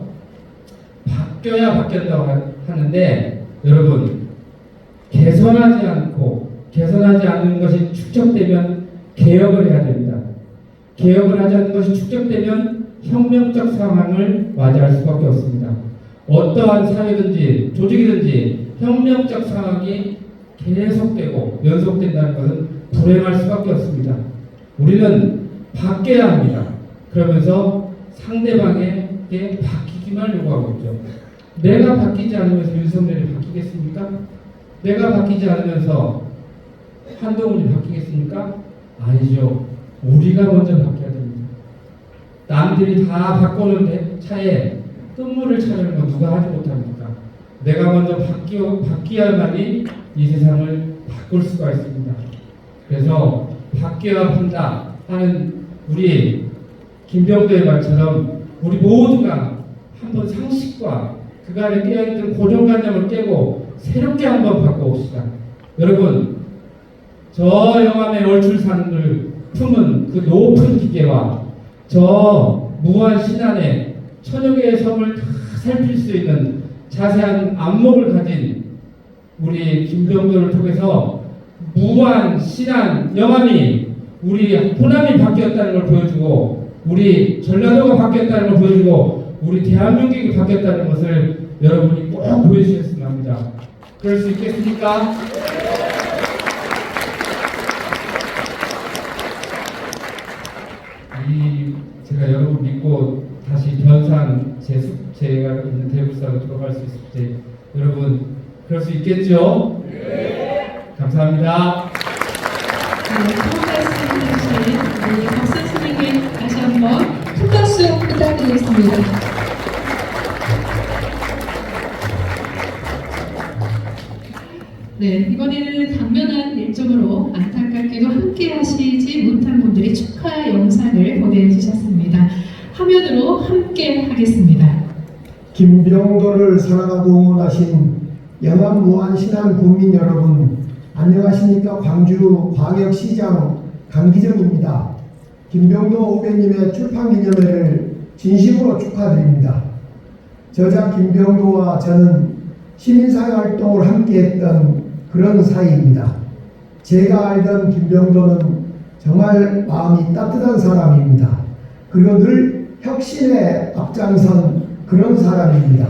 바뀌어야 바뀐다고 하는데 여러분 개선하지 않는 것이 축적되면 개혁을 해야 됩니다. 개혁을 하지 않는 것이 축적되면 혁명적 상황을 맞이할 수밖에 없습니다. 어떠한 사회든지 조직이든지 혁명적 상황이 계속되고 연속된다는 것은 불행할 수밖에 없습니다. 우리는 바뀌어야 합니다. 그러면서 상대방에게 바뀌기만 요구하고 있죠. 내가 바뀌지 않으면서 윤석열이 바뀌겠습니까? 내가 바뀌지 않으면서 한동훈이 바뀌겠습니까? 아니죠. 우리가 먼저 바뀌어야 됩니다. 남들이 다 바꾸는 차에 끝물을 차려는 건 누가 하지 못합니까? 내가 먼저 바뀌어야만이 이 세상을 바꿀 수가 있습니다. 그래서 바뀌어야 한다 하는 우리 김병도의 말처럼 우리 모두가 한번 상식과 그간에 깨어있던 고정관념을 깨고 새롭게 한번 바꿔봅시다. 여러분 저 영암의 얼출산을 품은 그 높은 기계와 저 무한 신안의 천여 개의 섬을 다 살필 수 있는 자세한 안목을 가진 우리 김병도를 통해서 무한 신안 영암이 우리 호남이 바뀌었다는 걸 보여주고 우리 전라도가 바뀌었다는 걸 보여주고 우리 대한민국이 바뀌었다는 것을 여러분이 꼭 보여주셨으면 합니다. 그럴 수 있겠습니까? 제가 여러분 믿고 다시 변산 제가 있는 대구사로 들어갈 수 있을지 여러분 그럴 수 있겠죠? 네. 감사합니다. 좋은 말씀 해주신 우리 박 선생님께 다시 한번 큰 박수 부탁드리겠습니다. 네, 이번에는 당면한 일정으로 안타깝게도 함께 하시지 못한 분들이 축하 영상을 보내주셨습니다. 화면으로 함께 하겠습니다. 김병도를 사랑하고 응원하신 영암 무한신안 국민 여러분, 안녕하십니까? 광주 광역시장 강기정입니다. 김병도 후배님의 출판기념회를 진심으로 축하드립니다. 저자 김병도와 저는 시민사회 활동을 함께했던 그런 사이입니다. 제가 알던 김병도는 정말 마음이 따뜻한 사람입니다. 그리고 늘 혁신에 앞장선 그런 사람입니다.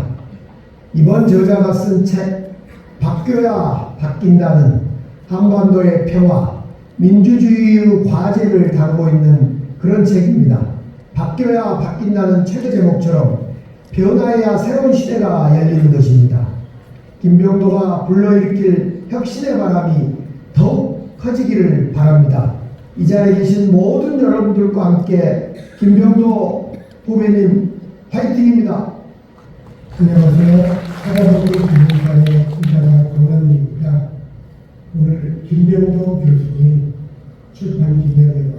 이번 저자가 쓴 책 바뀌어야 바뀐다는 한반도의 평화, 민주주의의 과제를 다루고 있는 그런 책입니다. 바뀌어야 바뀐다는 책의 제목처럼 변화해야 새로운 시대가 열리는 것입니다. 김병도가 불러일으킬 혁신의 바람이 더욱 커지기를 바랍니다. 이 자리에 계신 모든 여러분들과 함께 김병도 후배님 화이팅입니다. 안녕하세요. 사자동리 기념관의 이사장 권원입니다. 오늘 김병도 교수님 출판 기념회와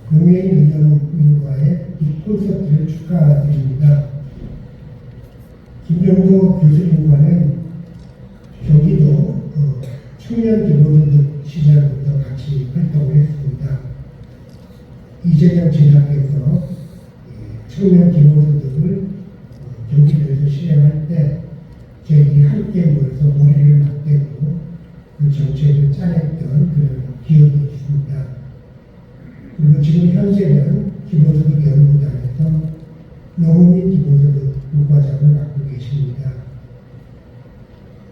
명예인의원과의 이 콘서트를 축하드립니다. 김병도 교수님과는 경기도 청년 기본소득 시절부터 같이 활동을 했습니다. 이재명 지사께서 청년 기본소득을 경기도에서 실행할 때 저희들이 함께 모여서 머리를 맞대고 그 정책을 짜냈던 그런 기억이 있습니다. 그리고 지금 현재는 기본소득 연구단에서 농업민 기본소득 문과장을 맡고 계십니다.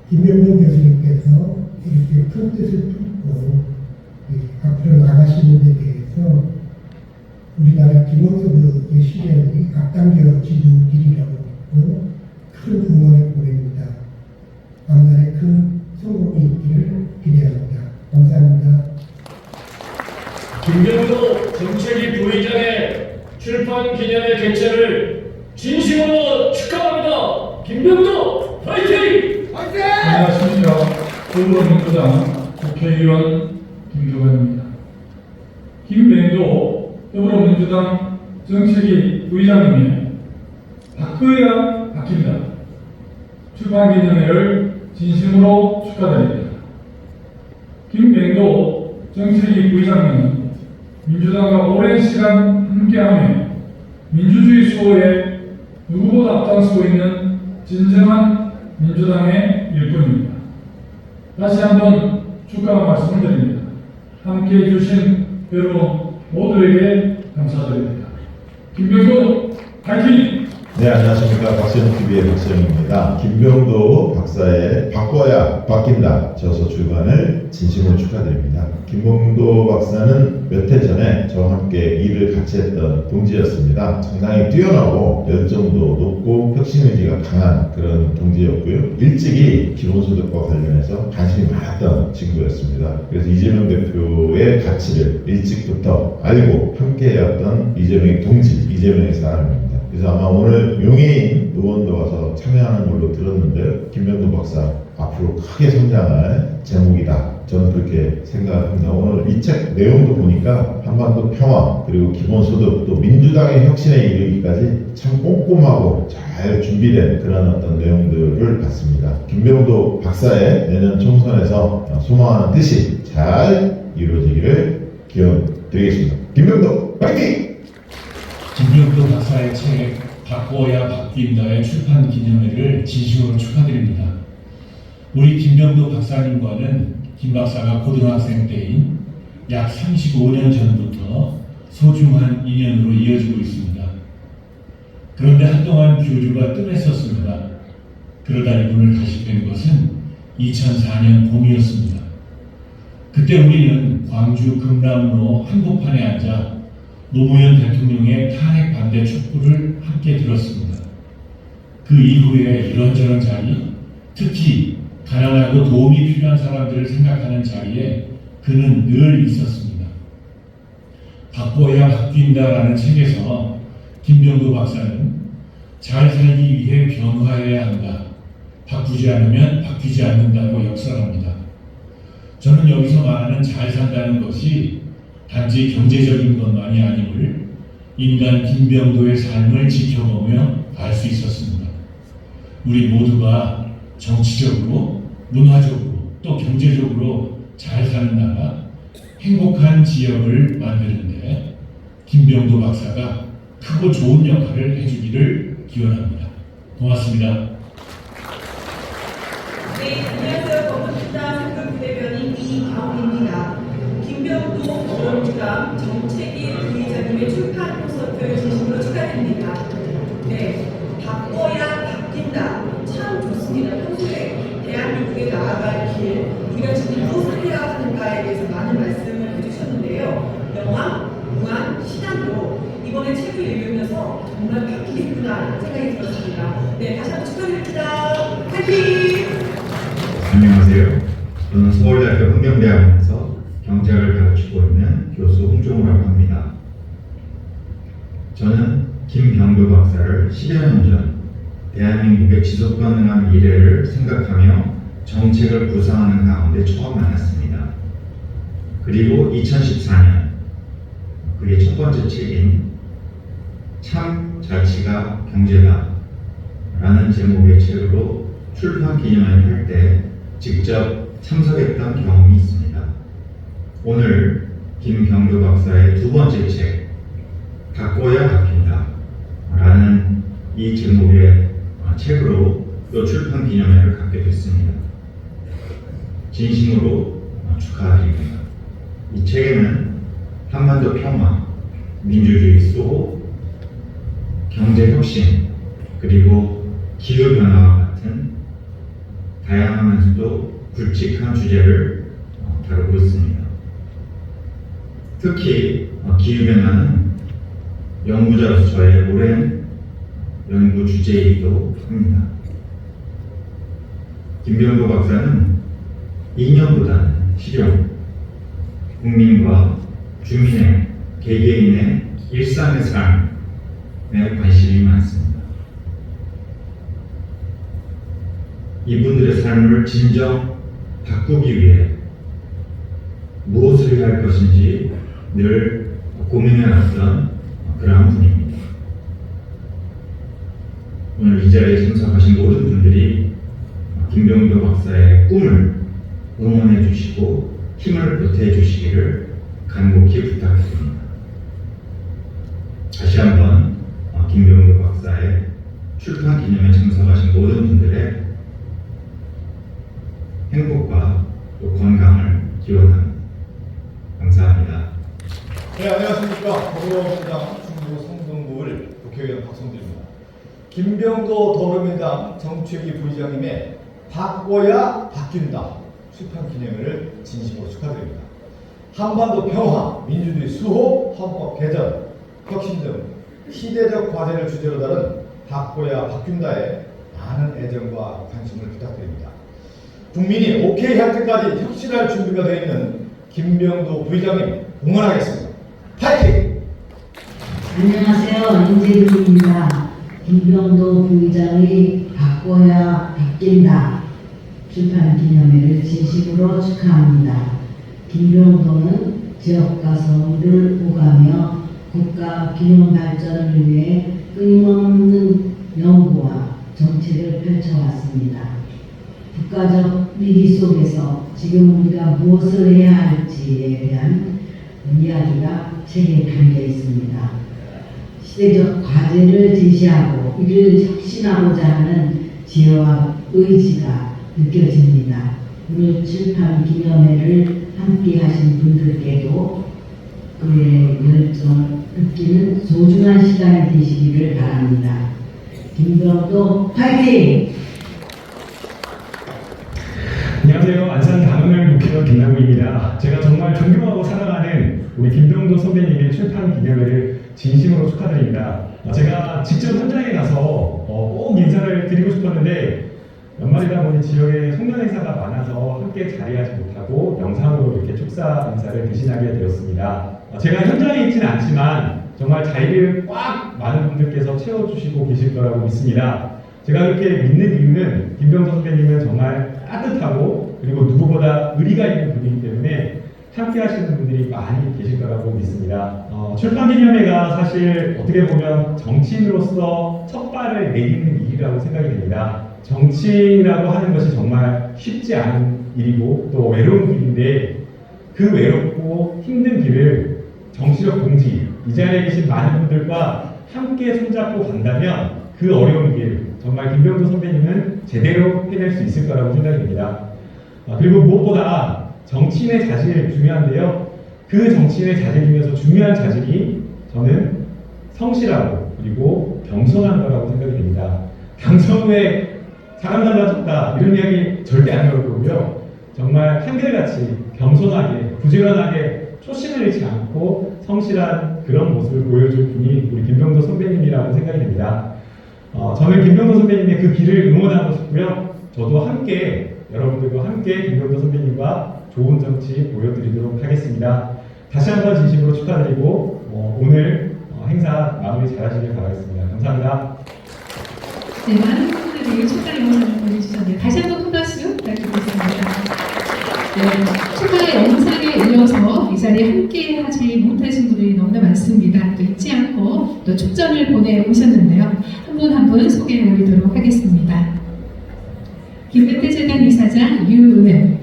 김병도 교수님께서 이렇게 큰 뜻을 품고 앞으로 나가시는 데 대해서 우리나라 기본소득의 실현이 앞당겨지는 길이라고 믿고 큰 응원을 보냅니다. 앞날에 큰 성공이 있기를 기대합니다. 감사합니다. 김병도 정책위 부의장의 출판 기념회 개최를 진심으로 축하합니다. 김병도 화이팅! 화이팅! 안녕하십니까. 더불어민주당 국회의원 김교관입니다. 김병도 더불어민주당 정책위 부의장님의 바뀌어야 바뀐다 출판 기념회를 진심으로 축하드립니다. 김병도 정책위 부의장님은 민주당과 오랜 시간 함께하며 민주주의 수호에 누구보다 앞장서고 있는 진정한 민주당의 일꾼입니다. 다시 한번 축하 말씀을 드립니다. 함께해 주신 여러분 모두에게 감사드립니다. 김병도 화이팅! 네, 안녕하십니까. 박시영TV의 박시영입니다. 김병도 박사의 바꿔야 바뀐다 저서 출간을 진심으로 축하드립니다. 김병도 박사는 몇 해 전에 저와 함께 일을 같이 했던 동지였습니다. 상당히 뛰어나고 열정도 높고 혁신의지가 강한 그런 동지였고요. 일찍이 기본소득과 관련해서 관심이 많았던 친구였습니다. 그래서 이재명 대표의 가치를 일찍부터 알고 함께해왔던 이재명의 동지, 이재명의 사람입니다. 그래서 아마 오늘 용해인 의원도 와서 참여하는 걸로 들었는데 김병도 박사 앞으로 크게 성장할 제목이다. 저는 그렇게 생각합니다. 오늘 이 책 내용도 보니까 한반도 평화 그리고 기본소득 또 민주당의 혁신에 이르기까지 참 꼼꼼하고 잘 준비된 그런 어떤 내용들을 봤습니다. 김병도 박사의 내년 총선에서 소망하는 뜻이 잘 이루어지기를 기원드리겠습니다. 김병도 파이팅! 김병도 박사의 책 바꿔야 바뀐다의 출판 기념회를 진심으로 축하드립니다. 우리 김병도 박사님과는 김 박사가 고등학생 때인 약 35년 전부터 소중한 인연으로 이어지고 있습니다. 그런데 한동안 교주가 뜸했었습니다. 그러다 이분을 다시 뵌 것은 2004년 봄이었습니다. 그때 우리는 광주 금남로 한복판에 앉아 노무현 대통령의 탄핵 반대 촛불을 함께 들었습니다. 그 이후에 이런저런 자리, 특히 가난하고 도움이 필요한 사람들을 생각하는 자리에 그는 늘 있었습니다. 바꿔야 바뀐다라는 책에서 김병도 박사는 잘 살기 위해 변화해야 한다. 바꾸지 않으면 바뀌지 않는다고 역설합니다. 저는 여기서 말하는 잘 산다는 것이 단지 경제적인 것만이 아님을 인간 김병도의 삶을 지켜보며 알 수 있었습니다. 우리 모두가 정치적으로, 문화적으로, 또 경제적으로 잘 사는 나라, 행복한 지역을 만드는데 김병도 박사가 크고 좋은 역할을 해주기를 기원합니다. 고맙습니다. 네, 안녕하세요. 더불어민주당 상근부대변인 이가훈입니다. 김병도 더불어민주당 정책위 부의장님의 출판 콘서트를 진심으로 네, 다시 한번 축하드립니다. 화이팅! 안녕하세요. 저는 서울대학교 환경대학원에서 경제학을 가르치고 있는 교수 홍종우라고 합니다. 저는 김병도 박사를 10여 년 전 대한민국의 지속가능한 미래를 생각하며 정책을 구상하는 가운데 처음 만났습니다. 그리고 2014년 그게 첫 번째 책인 참 자치가 경제다 라는 제목의 책으로 출판 기념회를 할 때 직접 참석했던 경험이 있습니다. 오늘 김병도 박사의 두 번째 책 바꿔야 바뀐다 라는 이 제목의 책으로 또 출판 기념회를 갖게 됐습니다. 진심으로 축하드립니다. 이 책에는 한반도 평화, 민주주의 수호, 경제혁신, 그리고 기후변화와 같은 다양하면서도 굵직한 주제를 다루고 있습니다. 특히 기후변화는 연구자로서 저의 오랜 연구 주제이기도 합니다. 김병도 박사는 이념보다는 실용, 국민과 주민의 개개인의 일상의 삶에 관심이 많습니다. 이분들의 삶을 진정 바꾸기 위해 무엇을 해야 할 것인지 늘 고민해왔던 그러한 분입니다. 오늘 이 자리에 참석하신 모든 분들이 김병도 박사의 꿈을 응원해 주시고 힘을 보태 주시기를 간곡히 부탁드립니다. 다시 한번 김병도 박사의 출판 기념에 참석하신 모든 분들의 행복과 또 건강을 기원합니다. 감사합니다. 네, 안녕하십니까. 더불어민주당 중부 성동구을 국회의원 박성준입니다. 김병도 더불어민주당 정책위 부의장님의 바꿔야 바뀐다 출판 기념회를 진심으로 축하드립니다. 한반도 평화, 민주주의 수호, 헌법 개정, 혁신 등 시대적 과제를 주제로 다룬 바꿔야 바뀐다에 많은 애정과 관심을 부탁드립니다. 국민이 오케이 할 때까지 혁신할 준비가 되어 있는 김병도 부의장님 응원하겠습니다. 파이팅! 안녕하세요. 임재규입니다. 김병도 부의장의 바꿔야 바뀐다 출판 기념회를 진심으로 축하합니다. 김병도는 지역과 서울을 오가며 국가 균형 발전을 위해 끊임없는 연구와 정책을 펼쳐왔습니다. 국가적 위기 속에서 지금 우리가 무엇을 해야 할지에 대한 이야기가 책에 담겨 있습니다. 시대적 과제를 제시하고 이를 혁신하고자 하는 지혜와 의지가 느껴집니다. 오늘 출판 기념회를 함께 하신 분들께도 그의 열정을 느끼는 소중한 시간이 되시기를 바랍니다. 김병도 화이팅! 안녕하세요. 안산 담원을 국회의원 김남우입니다. 제가 정말 존경하고 사랑하는 우리 김병도 선배님의 출판 기념회를 진심으로 축하드립니다. 제가 직접 현장에 가서 꼭 인사를 드리고 싶었는데 연말이다 보니 지역에 송년 행사가 많아서 함께 자리하지 못하고 영상으로 이렇게 축사 인사를 대신하게 되었습니다. 제가 현장에 있지는 않지만 정말 자리를 꽉 많은 분들께서 채워주시고 계실 거라고 믿습니다. 제가 그렇게 믿는 이유는 김병도 선배님은 정말 따뜻하고 그리고 누구보다 의리가 있는 분이기 때문에 함께 하시는 분들이 많이 계실 거라고 믿습니다. 출판 기념회가 사실 어떻게 보면 정치인으로서 첫 발을 내딛는 일이라고 생각이 됩니다. 정치라고 하는 것이 정말 쉽지 않은 일이고 또 외로운 길인데 그 외롭고 힘든 길을 정치적 공지, 이 자리에 계신 많은 분들과 함께 손잡고 간다면 그 어려운 길 정말 김병도 선배님은 제대로 해낼 수 있을 거라고 생각이 됩니다. 그리고 무엇보다 정치인의 자질 중요한데요. 그 정치인의 자질 중에서 중요한 자질이 저는 성실하고 그리고 겸손한 거라고 생각이 됩니다. 당선 후에 사람 달라졌다 이런 이야기 절대 안 나올 거고요. 정말 한결같이 겸손하게 부지런하게 초심을 잃지 않고 성실한 그런 모습을 보여줄 분이 우리 김병도 선배님이라고 생각이 됩니다. 저는 김병도 선배님의 그 길을 응원하고 싶고요. 저도 함께 여러분들과 함께 김병도 선배님과 좋은 정치 보여드리도록 하겠습니다. 다시 한번 진심으로 축하드리고 오늘 행사 마무리 잘하시길 바라겠습니다. 감사합니다. 네, 많은 분들이 축하 영상을 보내주셨네요. 다시 한번 큰 박수 부탁드리겠습니다. 네, 축하 영상에 이어서 이 자리에 함께 하지 못하신 분들이 너무나 많습니다. 또 잊지 않고 또 축전을 보내오셨는데요. 한 분 한 분 소개해드리도록 하겠습니다. 김근태 재단 이사장 유은혜.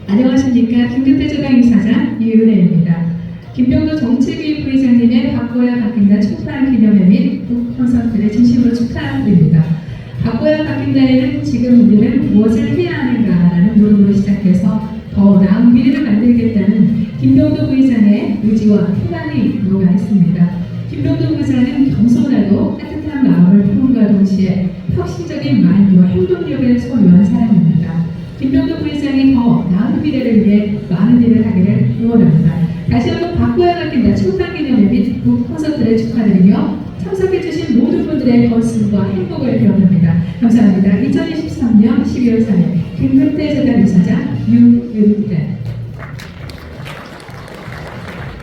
안녕하십니까. 김근태 재단 이사장 유은혜입니다. 김병도 정책위 부회장님의 바꿔야 바뀐다 출판 기념회 및 북콘서트를 진심으로 축하드립니다. 바꿔야 바뀐다에는 지금 우리는 무엇을 해야 하는가라는 물음으로 시작해서 더 나은 미래를 만들겠다는 김병도 부회장의 의지와 희망이 녹아 있습니다. 김병도 부회장은 겸손하고 따뜻한 마음을 품음과 동시에 혁신적인 마인드와 행동력을 소유한 사람입니다. 김병도 부회장이 더 나은 미래를 위해 많은 일을 하기를 응원합니다. 다시 한번 바꿔야 바뀐다 출판기념회 및 북콘서트를 축하드리며 참석해주신 모든 분들의 건승과 행복을 기원합니다. 감사합니다. 2023년 12월 3일 김근태 재단 이사장 유은혜.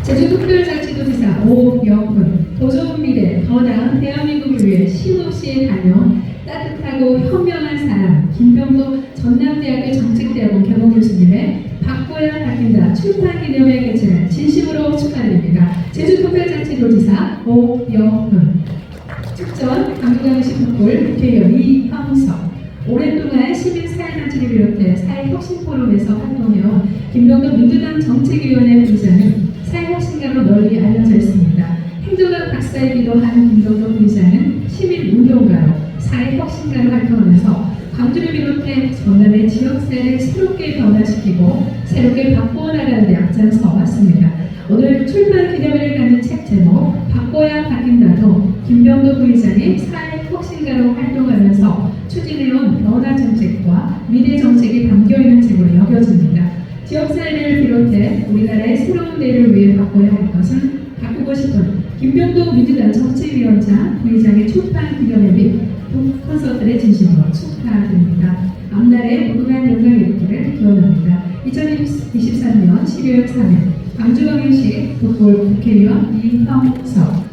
제주특별자치도지사 오영훈. 더 좋은 미래, 더 나은 대한민국을 위해 쉼없이 달려온 따뜻하고 현명한 사람 김병도 전남대학교 정책대학원 개공 교수님의 바꿔야 바뀐다 출판기념회 개최를 진심으로 축하드립니다. 제주특별자치도지사 오영훈. 축전 강조광시 북골 국회의원 이형석. 오랫동안 시민사회단체를 비롯해 사회혁신포럼에서 활동해온 김병도 민주당 정책위원회 부의장은 사회혁신가로 널리 알려져 있습니다. 행정학 박사이기도 한 김병도 부의장은 시민운동가로 사회혁신가로 활동하면서 광주를 비롯해 전남의 지역사회를 새롭게 변화시키고 새롭게 바꾸어 나가는 데 앞장서 왔습니다. 오늘 출판 기념회를 갖는 책 제목 바꿔야 바뀐다도 김병도 부의장이 사회혁신가로 활동하면서 추진해온 변화 정책과 미래 정책이 담겨있는 책으로 여겨집니다. 지역사회를 비롯해 우리나라의 새로운 내일을 위해 바꿔야 할 것은 바꾸고 싶은 김병도 민주당 정치위원장 부의장의 출판 기념회 및 북콘서트를 진심으로 축하드립니다. 앞날의 무궁한 영광이 있기를 기원합니다. 2023년 12월 3일 광주광역시 북골 국회의원 이형석.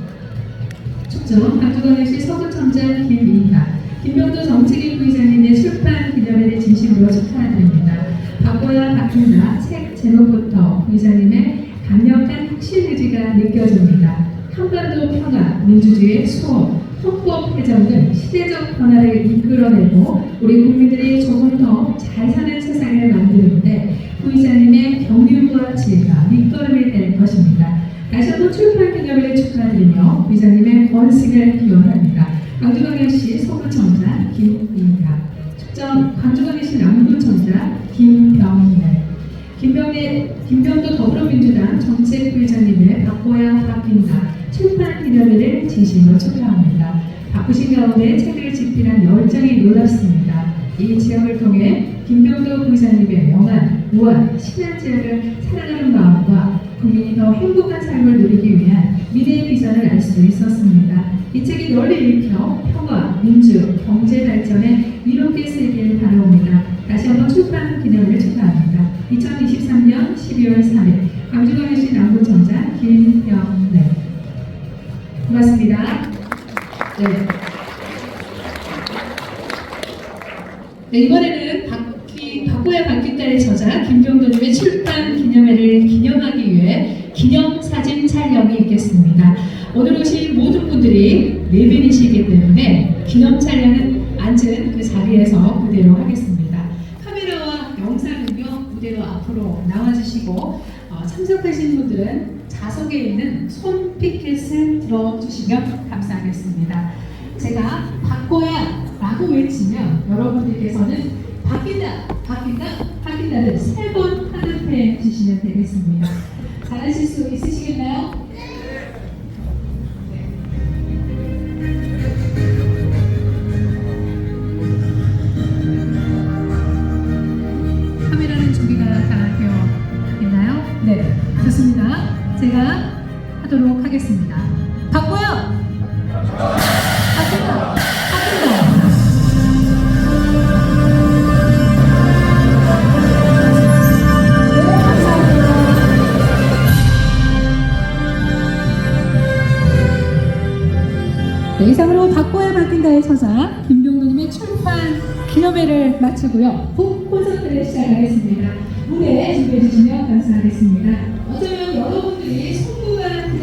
축전 광주광역시 서구청장 김미화. 김병도 정책위 부의장님의 출판 기념회를 진심으로 축하드립니다. 바꿔야 바뀐다 책 제목부터 부의장님의 강력한 혁신 의지가 느껴집니다. 한반도 평화, 민주주의의 수호, 헌법 개정 등 시대적 변화를 이끌어내고 우리 국민들이 조금 더 잘 사는 세상을 만드는데 부의장님의 경륜과 지혜가 밑거름이 될 것입니다. 다시 한번 출판 기념회를 축하드리며 부의장님의 권승을 기원합니다. 광주광역시 서구청장 김인가. 축전 광주광역시 남구청장 김병래. 김병도 더불어민주당 정책부의장님의 바꿔야 바뀐다 출판 기념회를 진심으로 축하합니다. 바쁘신 가운데 책을 집필한 열정이 놀랍습니다. 이 지역을 통해 김병도 부의장님의 명한, 우한, 신한 지역을 사랑하는 마음과 국민이 더 행복한 삶을 누리기 위한 미래의 비전을 알 수 있었습니다. 이 책이 널리 읽혀 평화, 민주, 경제 발전에 이롭게 쓰이길 바라옵니다. 다시 한번 출판 기념회를 축하합니다. 2023년 12월 3일 광주광역시 남구청장 김병래. 고맙습니다. 네, 이번에는 바꿔야 바뀐다의 저자 김병도님의 출판 기념회를 기념하기 위해 기념사진 촬영이 있겠습니다. 오늘 오신 모든 분들이 내빈이시기 때문에 기념 촬영은 앉은 그 자리에서 그대로 하겠습니다. 카메라와 영상은요 무대로 앞으로 나와주시고 참석하신 분들은 좌석에 있는 손 피켓을 들어주시면 감사하겠습니다. 제가 바꿔야 라고 외치면 여러분들께서는 바뀐다, 바뀐다, 바뀐다를 3번 하늘해 주시면 되겠습니다. 잘하실 수 있으시겠나요? 카메라는 준비가 다 되어 있나요? 네, 좋습니다. 제가 하도록 하겠습니다. 바꿔요! 바뀐다! 이상으로 바꿔야 바뀐다의 저자 김병도님의 출판 기념회를 마치고요. 북 콘서트를 시작하겠습니다. 무대 준비해 주시면 감사하겠습니다. 어쩌면 여러분들이 송구간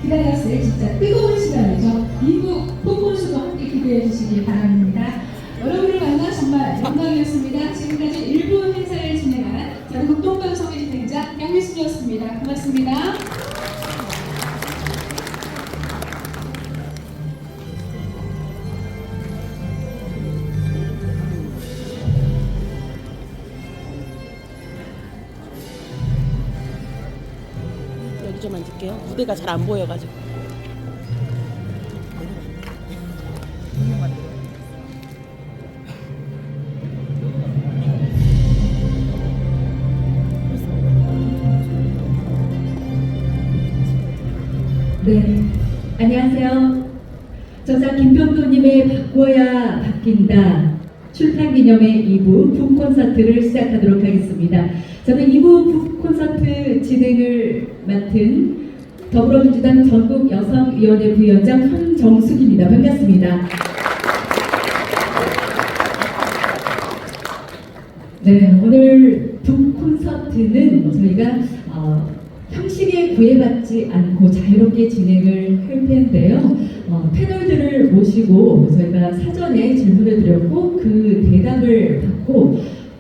기다렸을 진짜 뜨거운 시간이죠. 이북 북 콘서트도 함께 기대해 주시기 바랍니다. 여러분을 만나 정말 영광이었습니다. 지금까지 일부 행사를 진행한 전국 동방송의 진행자 양미순이었습니다. 고맙습니다. 여기 좀 앉을게요. 무대가 잘 안 보여가지고. 네, 안녕하세요. 저자 김병도님의 바꿔야 바뀐다 출판 기념회 2부 북 콘서트를 시작하도록 하겠습니다. 저는 2부 북 콘서트 진행을 맡은 더불어민주당 전국 여성위원회 부위원장 황정숙입니다. 반갑습니다. 네, 오늘 북 콘서트는 저희가 형식에 구애받지 않고 자유롭게 진행을 할 텐데요. 패널들을 모시고 저희가 사전에 질문을 드렸고 그 대답을 받고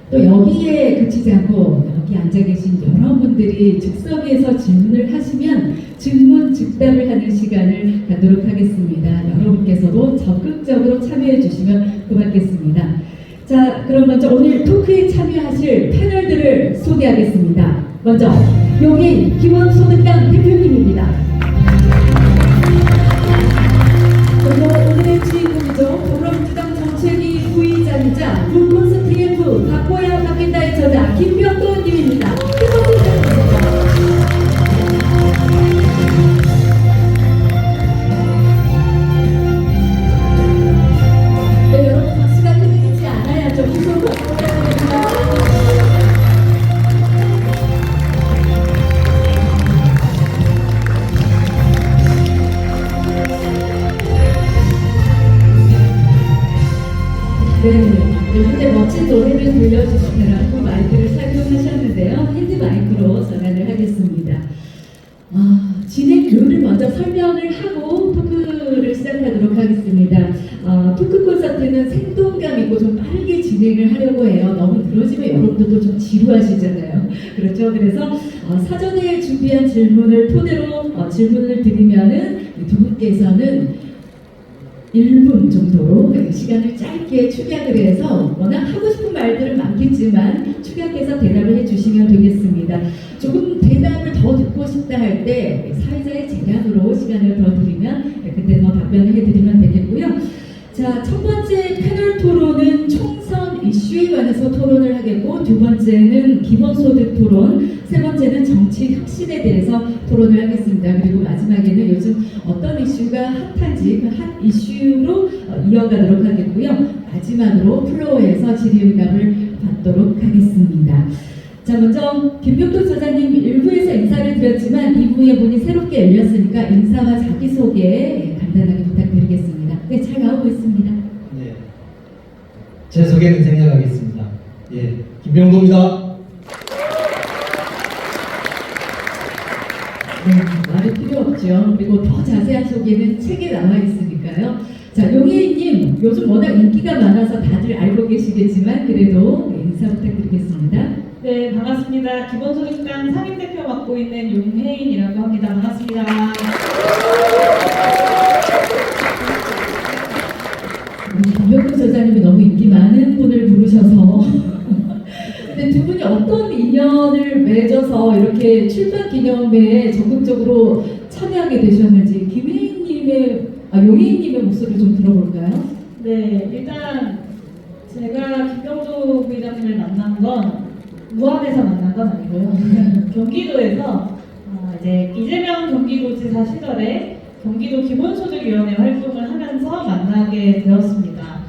또 여기에 그치지 않고 여기 앉아 계신 여러분들이 즉석에서 질문을 하시면 질문 즉답을 하는 시간을 갖도록 하겠습니다. 여러분께서도 적극적으로 참여해 주시면 고맙겠습니다. 자, 그럼 먼저 오늘 토크에 참여하실 패널들을 소개하겠습니다. 먼저 용인 기본소득당 대표님입니다. 그리고 오늘의 주인공이죠. 더불어민주당 정책위 부의장이자 북 콘서트 EF 바꿔야 바뀐다의 저자 김병도님입니다. 네, 여러분 박수가 끊이지 않아야죠. 계속 부탁드립니다. 네, 이분들 멋진 노래를 들려주시느라고 마이크를 착용하셨는데요. 핸드 마이크로 전환을 하겠습니다. 진행 룰을 먼저 설명을 하고 토크를 시작하도록 하겠습니다. 토크 콘서트는 생동감 있고 좀 빠르게 진행을 하려고 해요. 너무 들어지면 여러분들도 좀 지루하시잖아요. 그렇죠? 그래서 사전에 준비한 질문을 토대로 질문을 드리면은 두 분께서는 1분 정도로 시간을 짧게 축약을 해서 워낙 하고 싶은 말들은 많겠지만 축약해서 대답을 해주시면 되겠습니다. 조금 대답을 더 듣고 싶다 할 때 사회자의 제안으로 시간을 더 드리면 그때 더 답변을 해드리면 되겠고요. 자, 첫 번째 패널 토론은 총선 이슈에 관해서 토론을 하겠고 두 번째는 기본소득 토론, 세 번째는 정치 혁신에 대해서 토론을 하겠습니다. 그리고 마지막에는 요즘 어떤 이슈가 핫한지 그 핫 이슈로 이어가도록 하겠고요. 마지막으로 플로어에서 질의응답을 받도록 하겠습니다. 자, 먼저 김병도 저자님 1부에서 인사를 드렸지만 2부에 문이 새롭게 열렸으니까 인사와 자기소개 간단하게 부탁드리겠습니다. 네, 잘 나오고 있습니다. 네, 제 소개는 생략하겠습니다. 예, 김병도입니다. 네, 말이 필요 없죠. 그리고 더 자세한 소개는 책에 나와 있으니까요. 자, 용혜인님, 요즘 워낙 인기가 많아서 다들 알고 계시겠지만 그래도 인사 부탁드리겠습니다. 네, 반갑습니다. 기본소득당 상임대표 맡고 있는 용혜인이라고 합니다. 반갑습니다. 김병도 저자님이 너무 인기 많은 분을 부르셔서 근데 두 분이 어떤 인연을 맺어서 이렇게 출판 기념회에 적극적으로 참여하게 되셨는지 김혜인님의, 용혜인님의 목소리를 좀 들어볼까요? 네, 일단 제가 김병도 부의장님을 만난 건 무안에서 만난 건 아니고요. 경기도에서 이제 이재명 경기도지사 시절에 경기도 기본소득위원회 활동을 하면서 만나게 되었습니다.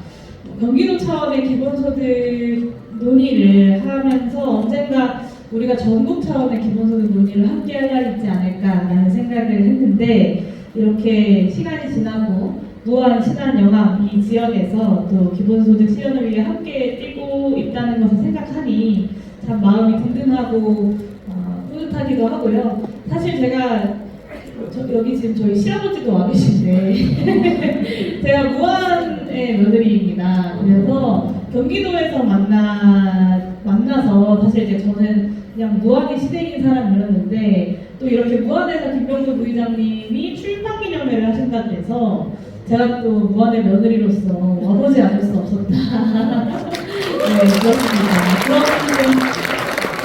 경기도 차원의 기본소득 논의를 하면서 언젠가 우리가 전국 차원의 기본소득 논의를 함께 할 날이 있지 않을까라는 생각을 했는데 이렇게 시간이 지나고 무한 신한 영암 이 지역에서 또 기본소득 실현을 위해 함께 뛰고 있다는 것을 생각하니 참 마음이 든든하고 뿌듯하기도 하고요. 사실 제가 여기 지금 저희 시아버지도 와 계신데 제가 무안의 며느리입니다. 그래서 경기도에서 만나서 사실 이제 저는 그냥 무안의 시댁인 사람이었는데 또 이렇게 무안에서 김병도 부의장님이 출판 기념회를 하신다고 해서 제가 또 무안의 며느리로서 와보지 않을 수 없었다. 네, 그렇습니다. 그런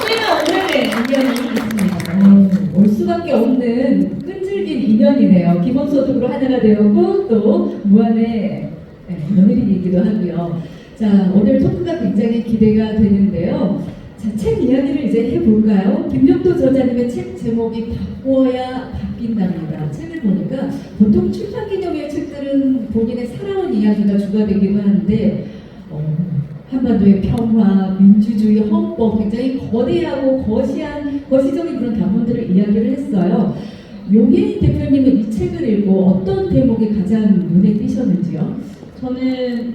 꽤나 오래된 인연이 있습니다. 올 수밖에 없는 끈질긴 인연이네요. 기본소득으로 하나가 되었고 또 무한의 며느리이기도 하고요. 자, 오늘 토크가 굉장히 기대가 되는데요. 자, 책 이야기를 이제 해볼까요? 김병도 저자님의 책 제목이 바꿔야 바뀐답니다. 책을 보니까 보통 출판기념회 책들은 본인의 살아온 이야기가 주가 되기도 하는데 한반도의 평화, 민주주의, 헌법 굉장히 거대하고 거시적인 그런 단문들을 이야기를 했어요. 용혜인 대표님은 이 책을 읽고 어떤 대목이 가장 눈에 띄셨는지요? 저는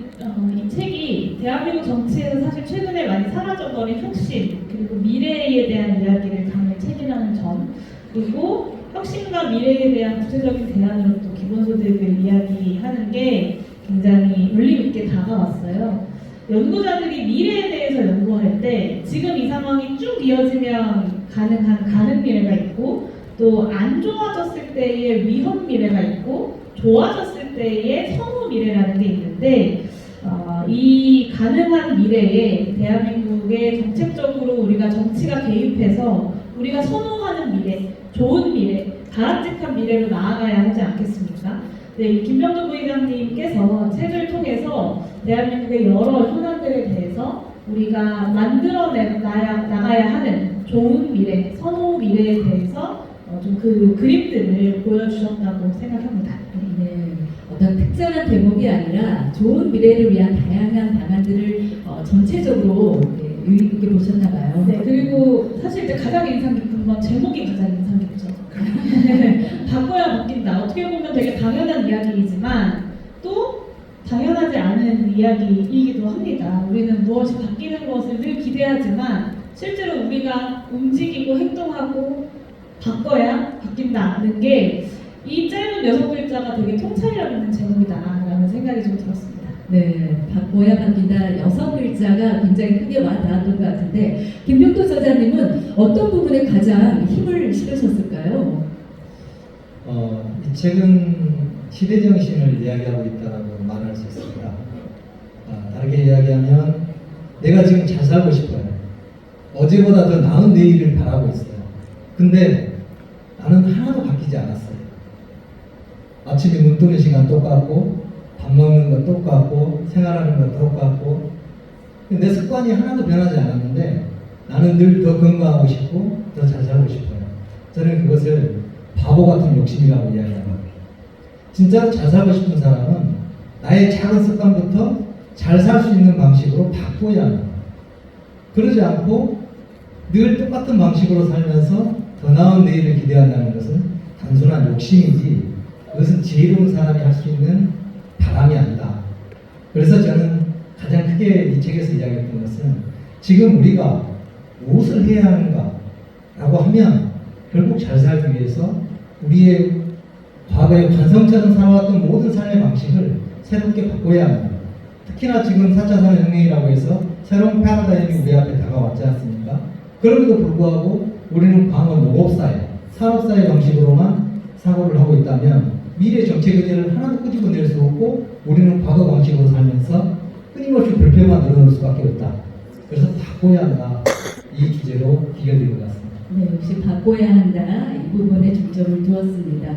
이 책이 대한민국 정치에서 사실 최근에 많이 사라져버린 혁신 그리고 미래에 대한 이야기를 담은 책이라는 점, 그리고 혁신과 미래에 대한 구체적인 대안으로 또 기본소득을 이야기하는 게 굉장히 울림 있게 다가왔어요. 연구자들이 미래에 대해서 연구할 때 지금 이 상황이 쭉 이어지면 가능 미래가 있고 또 안 좋아졌을 때의 위험 미래가 있고 좋아졌을 때의 선호 미래라는 게 있는데 이 가능한 미래에 대한민국의 정책적으로 우리가 정치가 개입해서 우리가 선호하는 미래, 좋은 미래, 바람직한 미래로 나아가야 하지 않겠습니까? 네, 이 김병도 부의장님께서 책을 통해서 대한민국의 여러 현안들에 대해서 우리가 만들어 나가야 하는 좋은 미래, 선호 미래에 대해서 좀 그 그림들을 보여주셨다고 생각합니다. 네, 어떤 특정한 대목이 아니라 좋은 미래를 위한 다양한 방안들을 전체적으로 유의 있게 보셨나 봐요. 네, 그리고 사실 이제 가장 인상 깊은 건 제목이 가장 인상 깊죠. 바꿔야 바뀐다. 어떻게 보면 되게 당연한 이야기이지만 또 당연하지 않은 이야기이기도 합니다. 우리는 무엇이 바뀌는 것을 늘 기대하지만 실제로 우리가 움직이고 행동하고 바꿔야 바뀐다는 게 이 짧은 6글자가 되게 통찰력 있는 제목이다라는 생각이 좀 들었습니다. 네, 바꿔야 바뀐다 6글자가 굉장히 크게 와닿았던 것 같은데 김병도 저자님은 어떤 부분에 가장 힘을 실으셨을까요? 이 책은 시대 정신을 이야기하고 있다고 말할 수 있습니다. 다르게 이야기하면 내가 지금 잘 살고 싶어요. 어제보다 더 나은 내일을 바라고 있어요. 근데 나는 하나도 바뀌지 않았어요. 아침에 눈 뜨는 시간 똑같고 밥 먹는 거 똑같고 생활하는 거 똑같고 내 습관이 하나도 변하지 않았는데 나는 늘 더 건강하고 싶고 더 잘 살고 싶어요. 저는 그것을 바보 같은 욕심이라고 이야기합니다. 진짜 잘 살고 싶은 사람은 나의 작은 습관부터 잘 살 수 있는 방식으로 바꿔야 합니다. 그러지 않고 늘 똑같은 방식으로 살면서 더 나은 내일을 기대한다는 것은 단순한 욕심이지 그것은 지혜로운 사람이 할 수 있는 바람이 아니다. 그래서 저는 가장 크게 이 책에서 이야기했던 것은 지금 우리가 무엇을 해야 하는가라고 하면 결국 잘 살기 위해서 우리의 과거의 관성처럼 살아왔던 모든 삶의 방식을 새롭게 바꿔야 합니다. 특히나 지금 4차 산업혁명이라고 해서 새로운 패러다임이 우리 앞에 다가왔지 않습니까? 그럼에도 불구하고 우리는 광어 농업사회, 산업사회 방식으로만 사고를 하고 있다면 미래 정책 의제를 하나도 끄집어낼 수 없고 우리는 과거 방식으로 살면서 끊임없이 불평만 늘어날 수밖에 없다. 그래서 바꿔야 한다. 이 주제로 기여드린 것 같습니다. 네, 역시 바꿔야 한다. 이 부분에 중점을 두었습니다.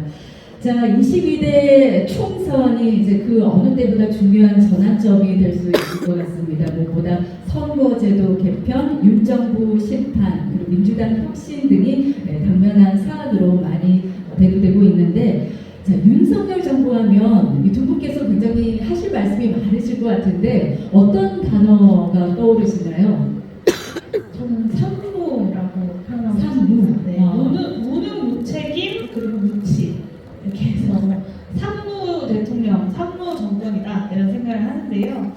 자, 22대 총선이 이제 그 어느 때보다 중요한 전환점이 될 수 있을 것 같습니다. 무엇보다 선거제도 개편, 윤정부 심판, 그리고 민주당 혁신 등이 당면한 사안으로 많이 대두되고 있는데, 자, 윤석열 정부 하면 이 두 분께서 굉장히 하실 말씀이 많으실 것 같은데 어떤 단어가 떠오르시나요? 저는 산무라고 표현하고 산무. 싶습니다. 네. 무능, 무책임, 그리고 무치. 이렇게 해서 산무 대통령, 산무 하는데요.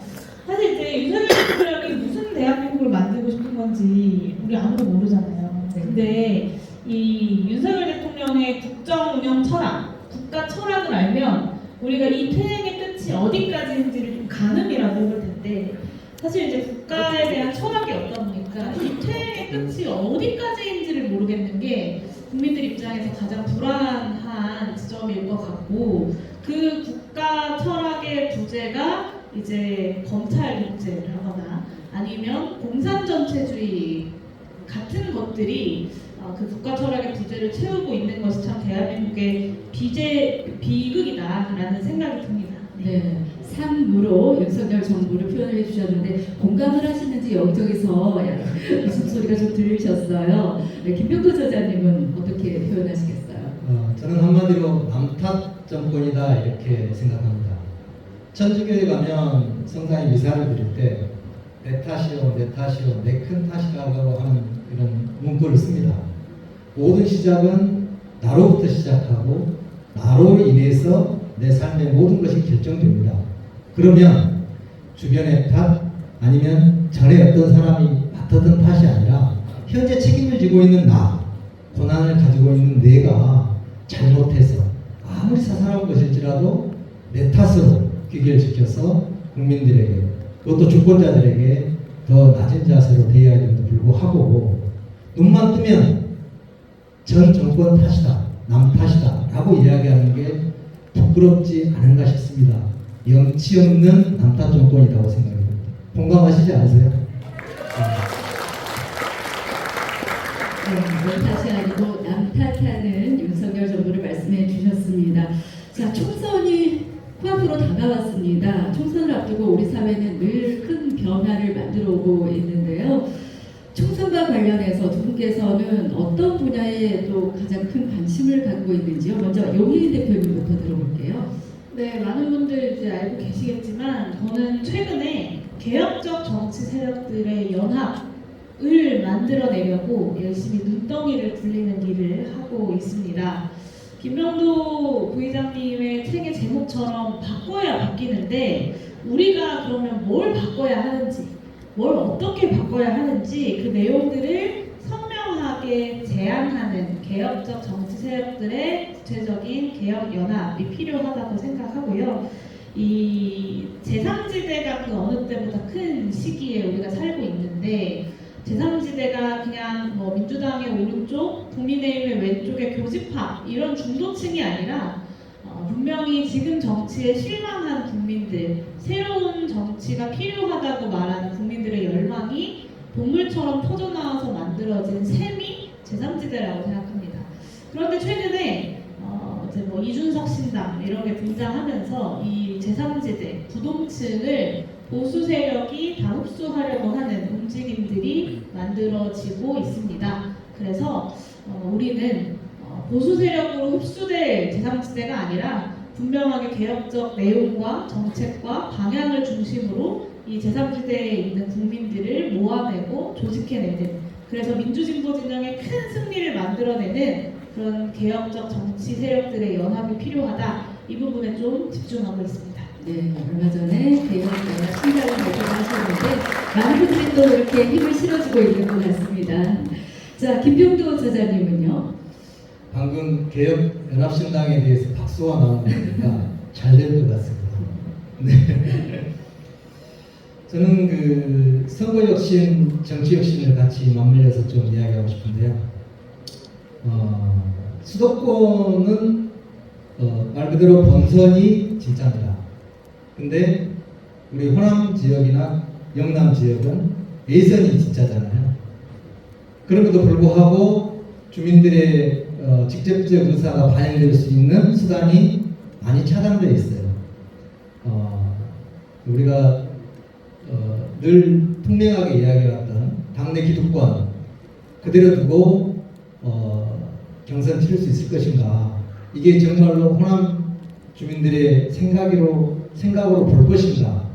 사실 이제 윤석열 대통령이 무슨 대한민국을 만들고 싶은 건지 우리 아무도 모르잖아요. 근데 이 윤석열 대통령의 국정 운영 철학, 국가 철학을 알면 우리가 이 퇴행의 끝이 어디까지인지를 좀 가늠이라도 해볼 텐데, 사실 이제 국가에 대한 철학이 없다 보니까 이 퇴행의 끝이 어디까지인지를 모르겠는 게 국민들 입장에서 가장 불안한 지점일 것 같고, 그 국가 철학의 부재가 이제 검찰 독재라거나 아니면 공산전체주의 같은 것들이 그 국가 철학의 부재를 채우고 있는 것이 참 대한민국의 비극이다라는 생각이 듭니다. 네, 산무로 윤석열 정부를 표현을 해주셨는데 공감을 하시는지 여기저기서 웃음소리가 좀 들리셨어요. 네, 김병도 저자님은 어떻게 표현하시겠어요? 저는 한마디로 남탓 정권이다 이렇게 생각합니다. 천주교에 가면 성당에 미사를 드릴 때 내 탓이요, 내 탓이요, 내 큰 탓이라고 하는 이런 문구를 씁니다. 모든 시작은 나로부터 시작하고 나로 인해서 내 삶의 모든 것이 결정됩니다. 그러면 주변의 탓 아니면 전에 어떤 사람이 맡았던 탓이 아니라 현재 책임을 지고 있는 나, 고난을 가지고 있는 내가 잘못해서 아무리 사사로운 것일지라도 내 탓으로 귀결시켜서 국민들에게, 그것도 주권자들에게 더 낮은 자세로 대해야 됨에도 불구하고 눈만 뜨면 전 정권 탓이다, 남 탓이다 라고 이야기하는 게 부끄럽지 않은가 싶습니다. 염치 없는 남탓 정권이라고 생각합니다. 공감하시지 않으세요? 네, 남 탓이 아니고 남 탓하는 윤석열 정부를 말씀해 주셨습니다. 자, 총선이 코앞으로 다가왔습니다. 총선을 앞두고 우리 사회는 늘 큰 변화를 만들어 오고 있는데요. 총선과 관련해서 두 분께서는 어떤 분야에 또 가장 큰 관심을 갖고 있는지요? 먼저 용인 대표님부터 들어볼게요. 네, 많은 분들 이제 알고 계시겠지만 저는 최근에 개혁적 정치 세력들의 연합을 만들어내려고 열심히 눈덩이를 굴리는 일을 하고 있습니다. 김병도 부의장님의 책의 제목처럼 바꿔야 바뀌는데, 우리가 그러면 뭘 바꿔야 하는지, 뭘 어떻게 바꿔야 하는지 그 내용들을 선명하게 제안하는 개혁적 정치 세력들의 구체적인 개혁 연합이 필요하다고 생각하고요. 이 제3지대가 그 어느 때보다 큰 시기에 우리가 살고 있는데, 제3지대가 그냥 뭐 민주당의 오른쪽, 국민의힘의 왼쪽의 교집합 이런 중도층이 아니라 분명히 지금 정치에 실망한 국민들, 새로운 정치가 필요하다고 말하는 국민들의 열망이 동물처럼 터져나와서 만들어진 셈이 제3지대라고 생각합니다. 그런데 최근에 이제 뭐 이준석 신당 이런 게 등장하면서 이 제3지대, 부동층을 보수 세력이 다 흡수하려고 하는 움직임들이 만들어지고 있습니다. 그래서 우리는 보수 세력으로 흡수될 제3지대가 아니라 분명하게 개혁적 내용과 정책과 방향을 중심으로 이 제3지대에 있는 국민들을 모아내고 조직해내는, 그래서 민주진보 진영의 큰 승리를 만들어내는 그런 개혁적 정치 세력들의 연합이 필요하다. 이 부분에 좀 집중하고 있습니다. 네, 얼마 전에 개혁연합 신당을 발표하셨는데 많은 분들이 또 이렇게 힘을 실어주고 있는 것 같습니다. 자, 김병도 저자님은요? 방금 개혁연합신당에 대해서 박수가 나오니까 잘 된 것 같습니다. 네. 저는 그 선거혁신, 정치혁신을 같이 맞물려서 좀 이야기하고 싶은데요. 수도권은 말 그대로 본선이 진짜입니다. 근데 우리 호남 지역이나 영남 지역은 예선이 진짜잖아요. 그럼에도 불구하고 주민들의 직접적 의사가 반영될 수 있는 수단이 많이 차단되어 있어요. 우리가 늘 분명하게 이야기해왔던 당내 기득권 그대로 두고 경선 치를 수 있을 것인가, 이게 정말로 호남 주민들의 생각으로 볼 것인가,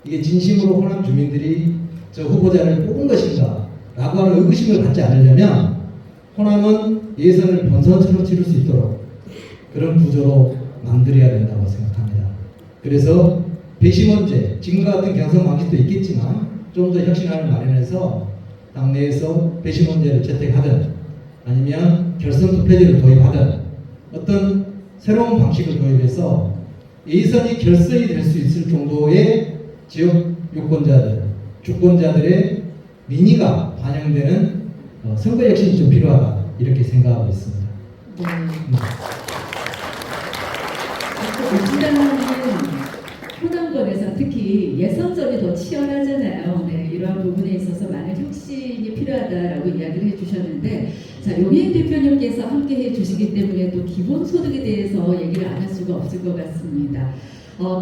이게 진심으로 호남 주민들이 저 후보자를 뽑은 것인가 라고 하는 의구심을 갖지 않으려면 호남은 예선을 본선처럼 치를 수 있도록 그런 구조로 만들어야 된다고 생각합니다. 그래서 배심원제, 지금과 같은 경선 방식도 있겠지만 좀 더 혁신안을 마련해서 당내에서 배심원제를 채택하든 아니면 결선투표제를 도입하든 어떤 새로운 방식을 도입해서 예선이 결선이 될 수 있을 정도의 지역 유권자들, 주권자들의 민의가 반영되는 선거 혁신이 좀 필요하다 이렇게 생각하고 있습니다. 지난해는 호남권에서 특히 예선전이 더 치열하잖아요. 네, 이러한 부분에 있어서 많은 혁신이 필요하다라고 이야기를 해주셨는데, 자, 용인 대표님께서 함께 해주시기 때문에 또 기본소득에 대해서 얘기를 안 할 수가 없을 것 같습니다.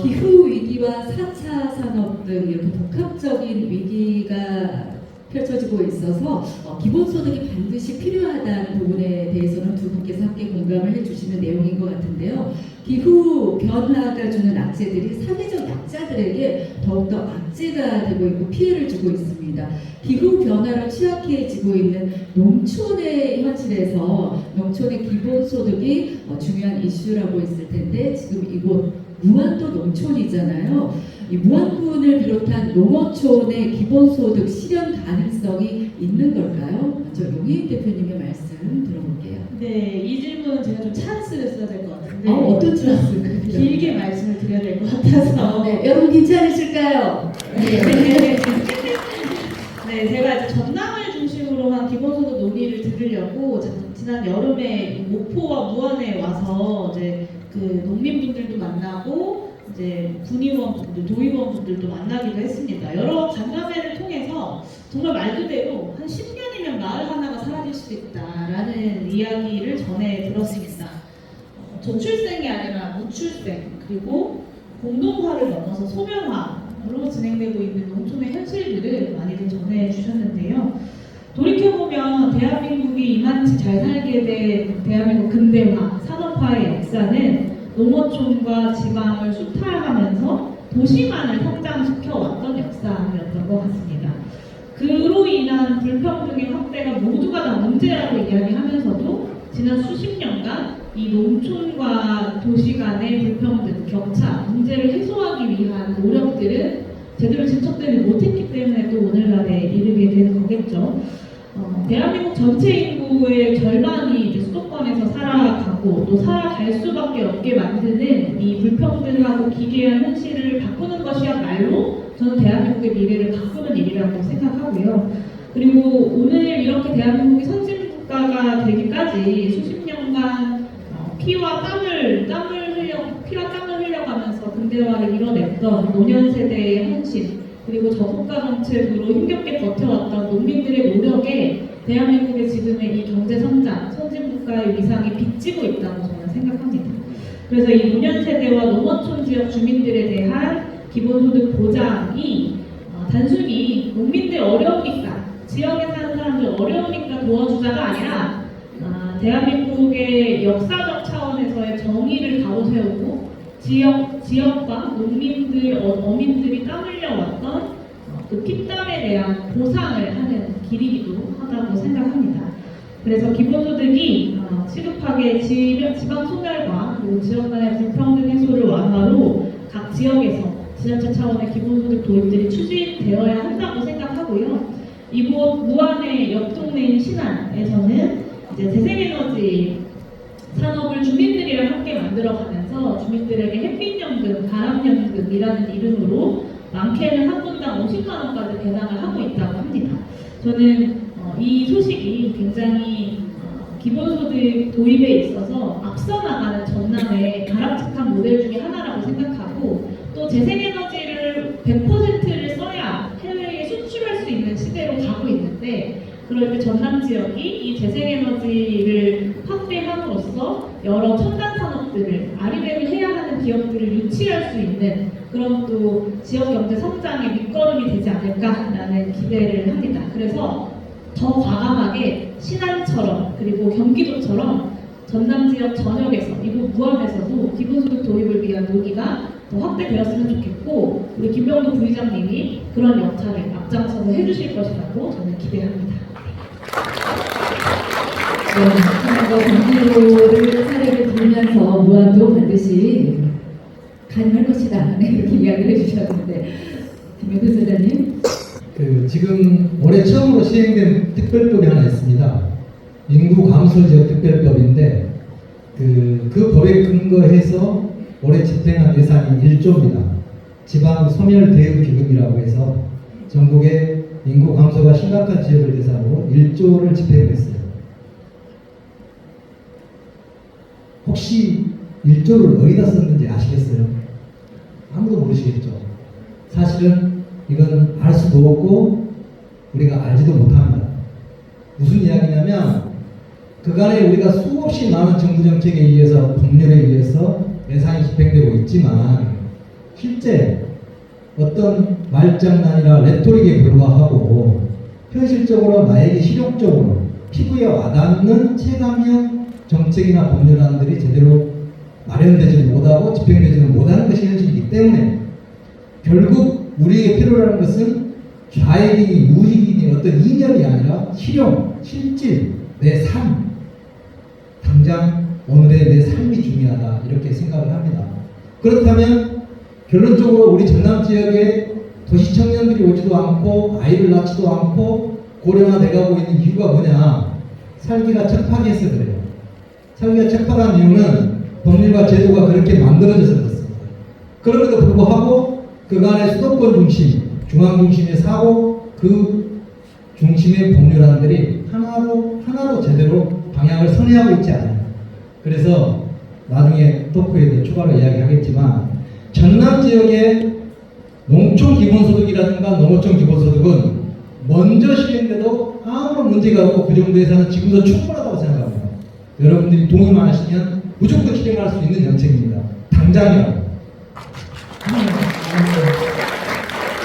기후 위기와 4차 산업 등 이렇게 복합적인 위기가 펼쳐지고 있어서 기본소득이 반드시 필요하다는 부분에 대해서는 두 분께서 함께 공감을 해주시는 내용인 것 같은데요. 기후 변화가 주는 악재들이 사회적 약자들에게 더욱더 악재가 되고 있고 피해를 주고 있습니다. 기후 변화로 취약해지고 있는 농촌의 현실에서 농촌의 기본소득이 중요한 이슈라고 했을 텐데, 지금 이곳 무안도 농촌이잖아요. 이 무안군을 비롯한 농어촌의 기본소득 실현 가능성이 있는 걸까요? 먼저 용인 대표님의 말씀 들어볼게요. 네, 이 질문은 제가 좀 찬스를 써야 될 것 같은데 어떤 찬스? 길게 말씀을 드려야 될 것 같아서 네, 여러분 괜찮으실까요? 네. 네, 제가 이제 전남을 중심으로 한 기본소득 논의를 들으려고 지난 여름에 목포와 무안에 와서 이제 그 농민분들도 만나고 이제 군의원분들, 도의원분들도 만나기도 했습니다. 여러 간담회를 통해서 정말 말 그대로 한 10년이면 마을 하나가 사라질 수도 있다라는 이야기를 전해 들었습니다. 저출생이 아니라 무출생, 그리고 공동화를 넘어서 소멸화로 진행되고 있는 농촌의 현실들을 많이들 전해 주셨는데요. 돌이켜보면 대한민국이 이만치 잘 살게 된 대한민국 근대화, 산업화의 역사는 농어촌과 지방을 수탈하면서 도시만을 성장시켜왔던 역사였던 것 같습니다. 그로 인한 불평등의 확대가 모두가 다 문제라고 이야기하면서도 지난 수십 년간 이 농촌과 도시 간의 불평등, 격차, 문제를 해소하기 위한 노력들은 제대로 진척되지 못했기 때문에 또 오늘날에 이르게 된 거겠죠. 대한민국 전체 인구의 절반이 이제 수도권에서 살아가고 또 살아갈 수밖에 없게 만드는 이 불평등하고 기괴한 현실을 바꾸는 것이야말로 저는 대한민국의 미래를 바꾸는 일이라고 생각하고요. 그리고 오늘 이렇게 대한민국이 선진국가가 되기까지 수십 년간 피와 땀을 흘려가면서 근대화를 이뤄냈던 노년 세대의 헌신, 그리고 저국가 정책으로 힘겹게 버텨왔던 농민들의 노력에 대한민국의 지금의 이 경제성장, 선진국가의 위상이 빚지고 있다고 저는 생각합니다. 그래서 이 노년 세대와 농어촌 지역 주민들에 대한 기본소득 보장이 단순히 농민들 어려우니까, 지역에 사는 사람들 어려우니까 도와주자가 아니라 대한민국의 역사적 차원에서의 정의를 가로세우고 지역과 농민들, 어민들이 땀 흘려왔던 그 피땀에 대한 보상을 하는 길이기도 하다고 생각합니다. 그래서 기본소득이 시급하게 지방 소멸과 그리고 지역 간의 불평등 해소를 완화로 각 지역에서 지자체 차원의 기본소득 도입들이 추진되어야 한다고 생각하고요. 이곳 무안의 옆 동네인 신안에서는 이제 재생에너지 산업을 주민들이랑 함께 만들어가면서 주민들에게 햇빛연금, 바람연금이라는 이름으로 많게는 한 분당 50만 원까지 배당을 하고 있다고 합니다. 저는 이 소식이 굉장히 기본소득 도입에 있어서 앞서 나가는 전남의 가람직한 모델 중에 하나라고 생각하고, 또 재생에너지를 100%를 써야 해외에 수출할 수 있는 시대로 가고 있는데, 그럴 때 전남 지역이 이 재생에너지를 확대함으로써 여러 첨단 산업들을 아리백을 해야 하는 기업들을 유치할 수 있는 그런 또 지역 경제 성장의 밑거름이 되지 않을까라는 기대를 합니다. 그래서 더 과감하게 신안처럼 그리고 경기도처럼 전남 지역 전역에서 이곳 무안에서도 기본소득 도입을 위한 논의가 더 확대되었으면 좋겠고, 우리 김병도 부의장님이 그런 역할을 앞장서서 해주실 것이라고 저는 기대합니다. 네, 경기도를 사례를 들면서 무안도 반드시 가능할 것이다. 네, 이렇게 이야기를 해주셨는데 김명도 소장님. 지금 올해 처음으로 시행된 특별법이 하나 있습니다. 인구 감소 지역 특별법인데 그 법에 근거해서 올해 집행한 예산이 1조입니다. 지방 소멸 대응 기금이라고 해서 전국에 인구 감소가 심각한 지역을 대상으로 1조를 집행했어요. 혹시 1조를 어디다 썼는지 아시겠어요? 아무도 모르시겠죠. 사실은 이건 알 수도 없고 우리가 알지도 못합니다. 무슨 이야기냐면 그간에 우리가 수없이 많은 정부 정책에 의해서 법률에 의해서 예산이 집행되고 있지만 실제 어떤 말장난이나 레토릭에 불과하고 현실적으로 나에게 실용적으로 피부에 와닿는 체감형 정책이나 법률안들이 제대로 마련되지 못하고 집행되지 못하는 것이 현실이기 때문에 결국 우리에게 필요한 것은 좌익이니 우익이니 어떤 이념이 아니라 실용, 실질, 내 삶, 당장 오늘의 내 삶이 중요하다 이렇게 생각을 합니다. 그렇다면 결론적으로 우리 전남 지역에 도시 청년들이 오지도 않고 아이를 낳지도 않고 고령화돼가고 있는 이유가 뭐냐? 살기가 척박해서 그래요. 살기가 척박한 이유는 법률과 제도가 그렇게 만들어져서 그렇습니다. 그럼에도 불구하고 그간의 수도권 중심, 중앙 중심의 사고 그 중심의 법률안들이 하나로 제대로 방향을 선회하고 있지 않아요. 그래서 나중에 토크에도 추가로 이야기하겠지만 전남 지역의 농촌 기본소득이라든가 농어촌 기본소득은 먼저 시행돼도 아무런 문제가 없고 그 정도 예산은 지금도 충분하다고 생각합니다. 여러분들이 동의만 하시면 무조건 실행할 수 있는 정책입니다. 당장이라고.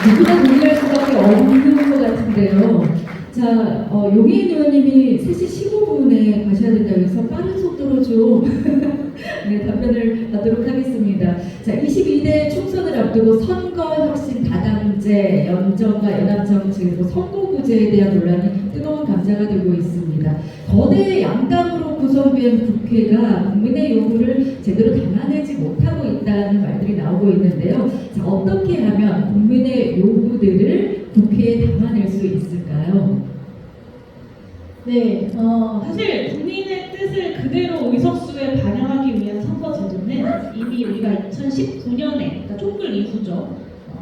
누구나 동의할 수밖에 없는 것 같은데요. 자, 용인 의원님이 3시 15분에 가셔야 된다고 해서 빠른 속도로 좀 네, 답변을 받도록 하겠습니다. 자, 22대 총선을 앞두고 선거혁신 다당제, 연정과 연합정치, 그리고 선거구제에 대한 논란이 뜨거운 감자가 되고 있습니다. 거대 양당으로 구성된 국회가 국민의 요구를 제대로 담아내지 못하고 있다는 말들이 나오고 있는데요. 자, 어떻게 하면 국민의 요구들을 국회에 담아낼 수 있을까요? 네, 사실 국민의 뜻을 그대로 의석수에 반영하기 위한 선거제도는 이미 우리가 2019년에, 그러니까 촛불 이후죠.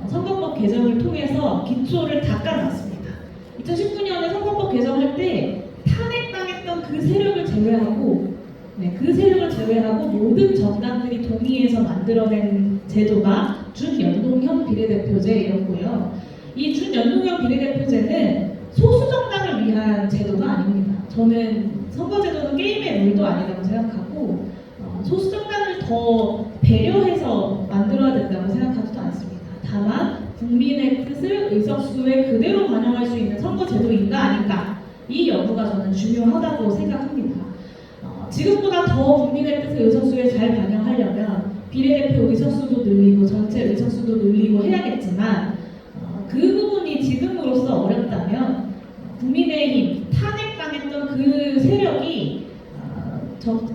선거법 개정을 통해서 기초를 닦아놨습니다. 2019년에 선거법 개정할 때 탄핵당했던 그 세력을 제외하고, 그 세력을 제외하고 모든 정당들이 동의해서 만들어낸 제도가 준연동형 비례대표제였고요. 이 준연동형 비례대표제는 소수 정당을 위한 제도가 아닙니다. 저는 선거제도는 게임의 룰도 아니라고 생각하고 소수 정당을 더 배려해서 만들어야 된다고 생각하지도 않습니다. 다만 국민의 뜻을 의석수에 그대로 반영할 수 있는 선거제도인가 아닌가 이 여부가 저는 중요하다고 생각합니다. 지금보다 더 국민의 뜻을 의석수에 잘 반영하려면 비례대표 의석수도 늘리고 전체 의석수도 늘리고 해야겠지만 그 부분이 지금으로서 어렵다면 국민의힘 탄핵당했던 그 세력이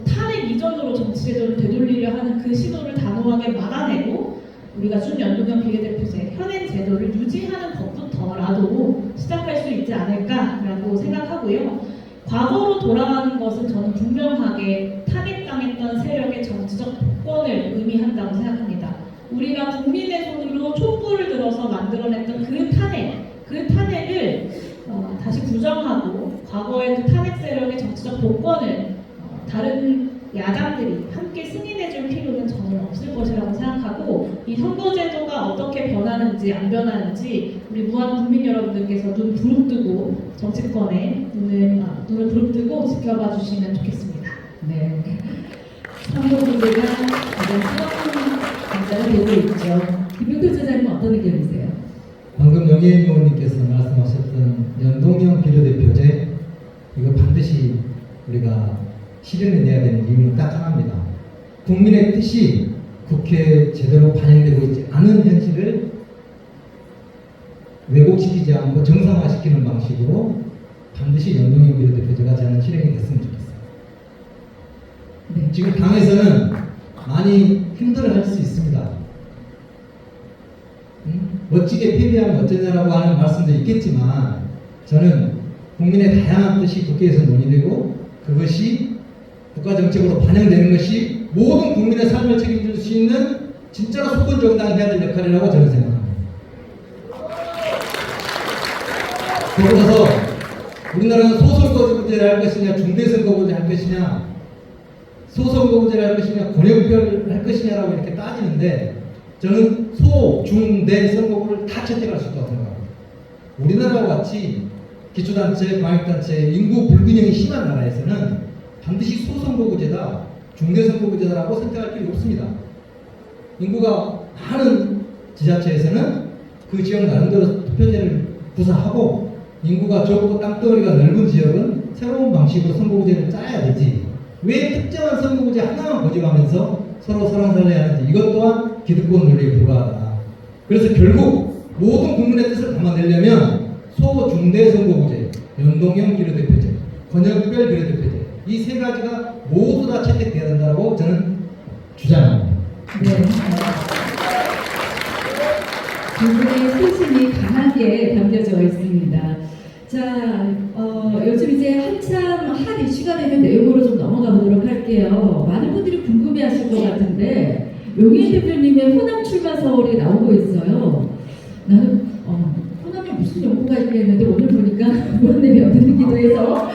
탄핵 이전으로 정치제도를 되돌리려 하는 그 시도를 단호하게 막아내고 우리가 준연동형 비례대표제 현행 제도를 유지하는 것부터라도 시작할 수 있지 않을까라고 생각하고요. 과거로 돌아가는 것은 저는 분명하게 탄핵당했던 세력의 정치적 복권을 의미한다고 생각합니다. 우리가 국민의 손으로 촛불을 들어서 만들어냈던 그 탄핵을 다시 부정하고 과거의 그 탄핵 세력의 정치적 복권을 다른 야당들이 함께 승인해줄 필요는 전혀 없을 것이라고 생각하고 이 선거제도가 어떻게 변하는지 안 변하는지 우리 무한 국민 여러분들께서 눈 부릅뜨고 정치권에 눈을 부릅뜨고 지켜봐 주시면 좋겠습니다. 네. 선거구제가 가장 뜨거운 감자가 되고 있죠. 김용도 소장님 어떤 의견이세요? 방금 영예인 의원님께서 말씀하셨던 연동형 비례대표제 이거 반드시 우리가 실현해내야 되는 이유는 딱 하나입니다. 국민의 뜻이 국회에 제대로 반영되고 있지 않은 현실을 왜곡시키지 않고 정상화시키는 방식으로 반드시 연동형 비례대표제가 저는 실행이 됐으면 좋겠어요. 네. 지금 당에서는 많이 힘들어할 수 있습니다. 멋지게 패배하면 어쩌냐라고 하는 말씀도 있겠지만 저는 국민의 다양한 뜻이 국회에서 논의되고 그것이 국가정책으로 반영되는 것이 모든 국민의 삶을 책임질 수 있는 진짜로 수권정당이 해야 될 역할이라고 저는 생각합니다. 그러고서 우리나라는 소선거구제를 할 것이냐 중대선거구제를 할 것이냐 소선거구제를 할 것이냐 권역별 할 것이냐라고 이렇게 따지는데 저는 소, 중, 대 선거구를 다 채택할 수 있다고 생각합니다. 우리나라와 같이 기초단체, 광역단체, 인구 불균형이 심한 나라에서는 반드시 소선거구제다, 중대선거구제다라고 선택할 필요 없습니다. 인구가 많은 지자체에서는 그 지역 나름대로 투표제를 구사하고 인구가 적고 땅덩어리가 넓은 지역은 새로운 방식으로 선거구제를 짜야 되지. 왜 특정한 선거구제 하나만 고집하면서 서로 설왕설래야 하는지 이것 또한 기득권 논리에 불과하다. 그래서 결국 모든 국민의 뜻을 담아내려면 소, 중대 선거구제, 연동형 비례대표제, 권역별 비례대표제 이 세 가지가 모두 다 채택돼야 된다고 저는 주장합니다. 네. 두 분의 소신이 강하게 담겨져 있습니다. 자, 요즘 이제 한참 핫 이슈가 되는 내용으로 좀 넘어가 보도록 할게요. 많은 분들이 궁금해하실 것 같은데 용인 대표님의 호남 출마 서울이 나오고 있어요. 나는 호남에 무슨 연구가 있겠는데 오늘 보니까 의원님이 얻는 기도해서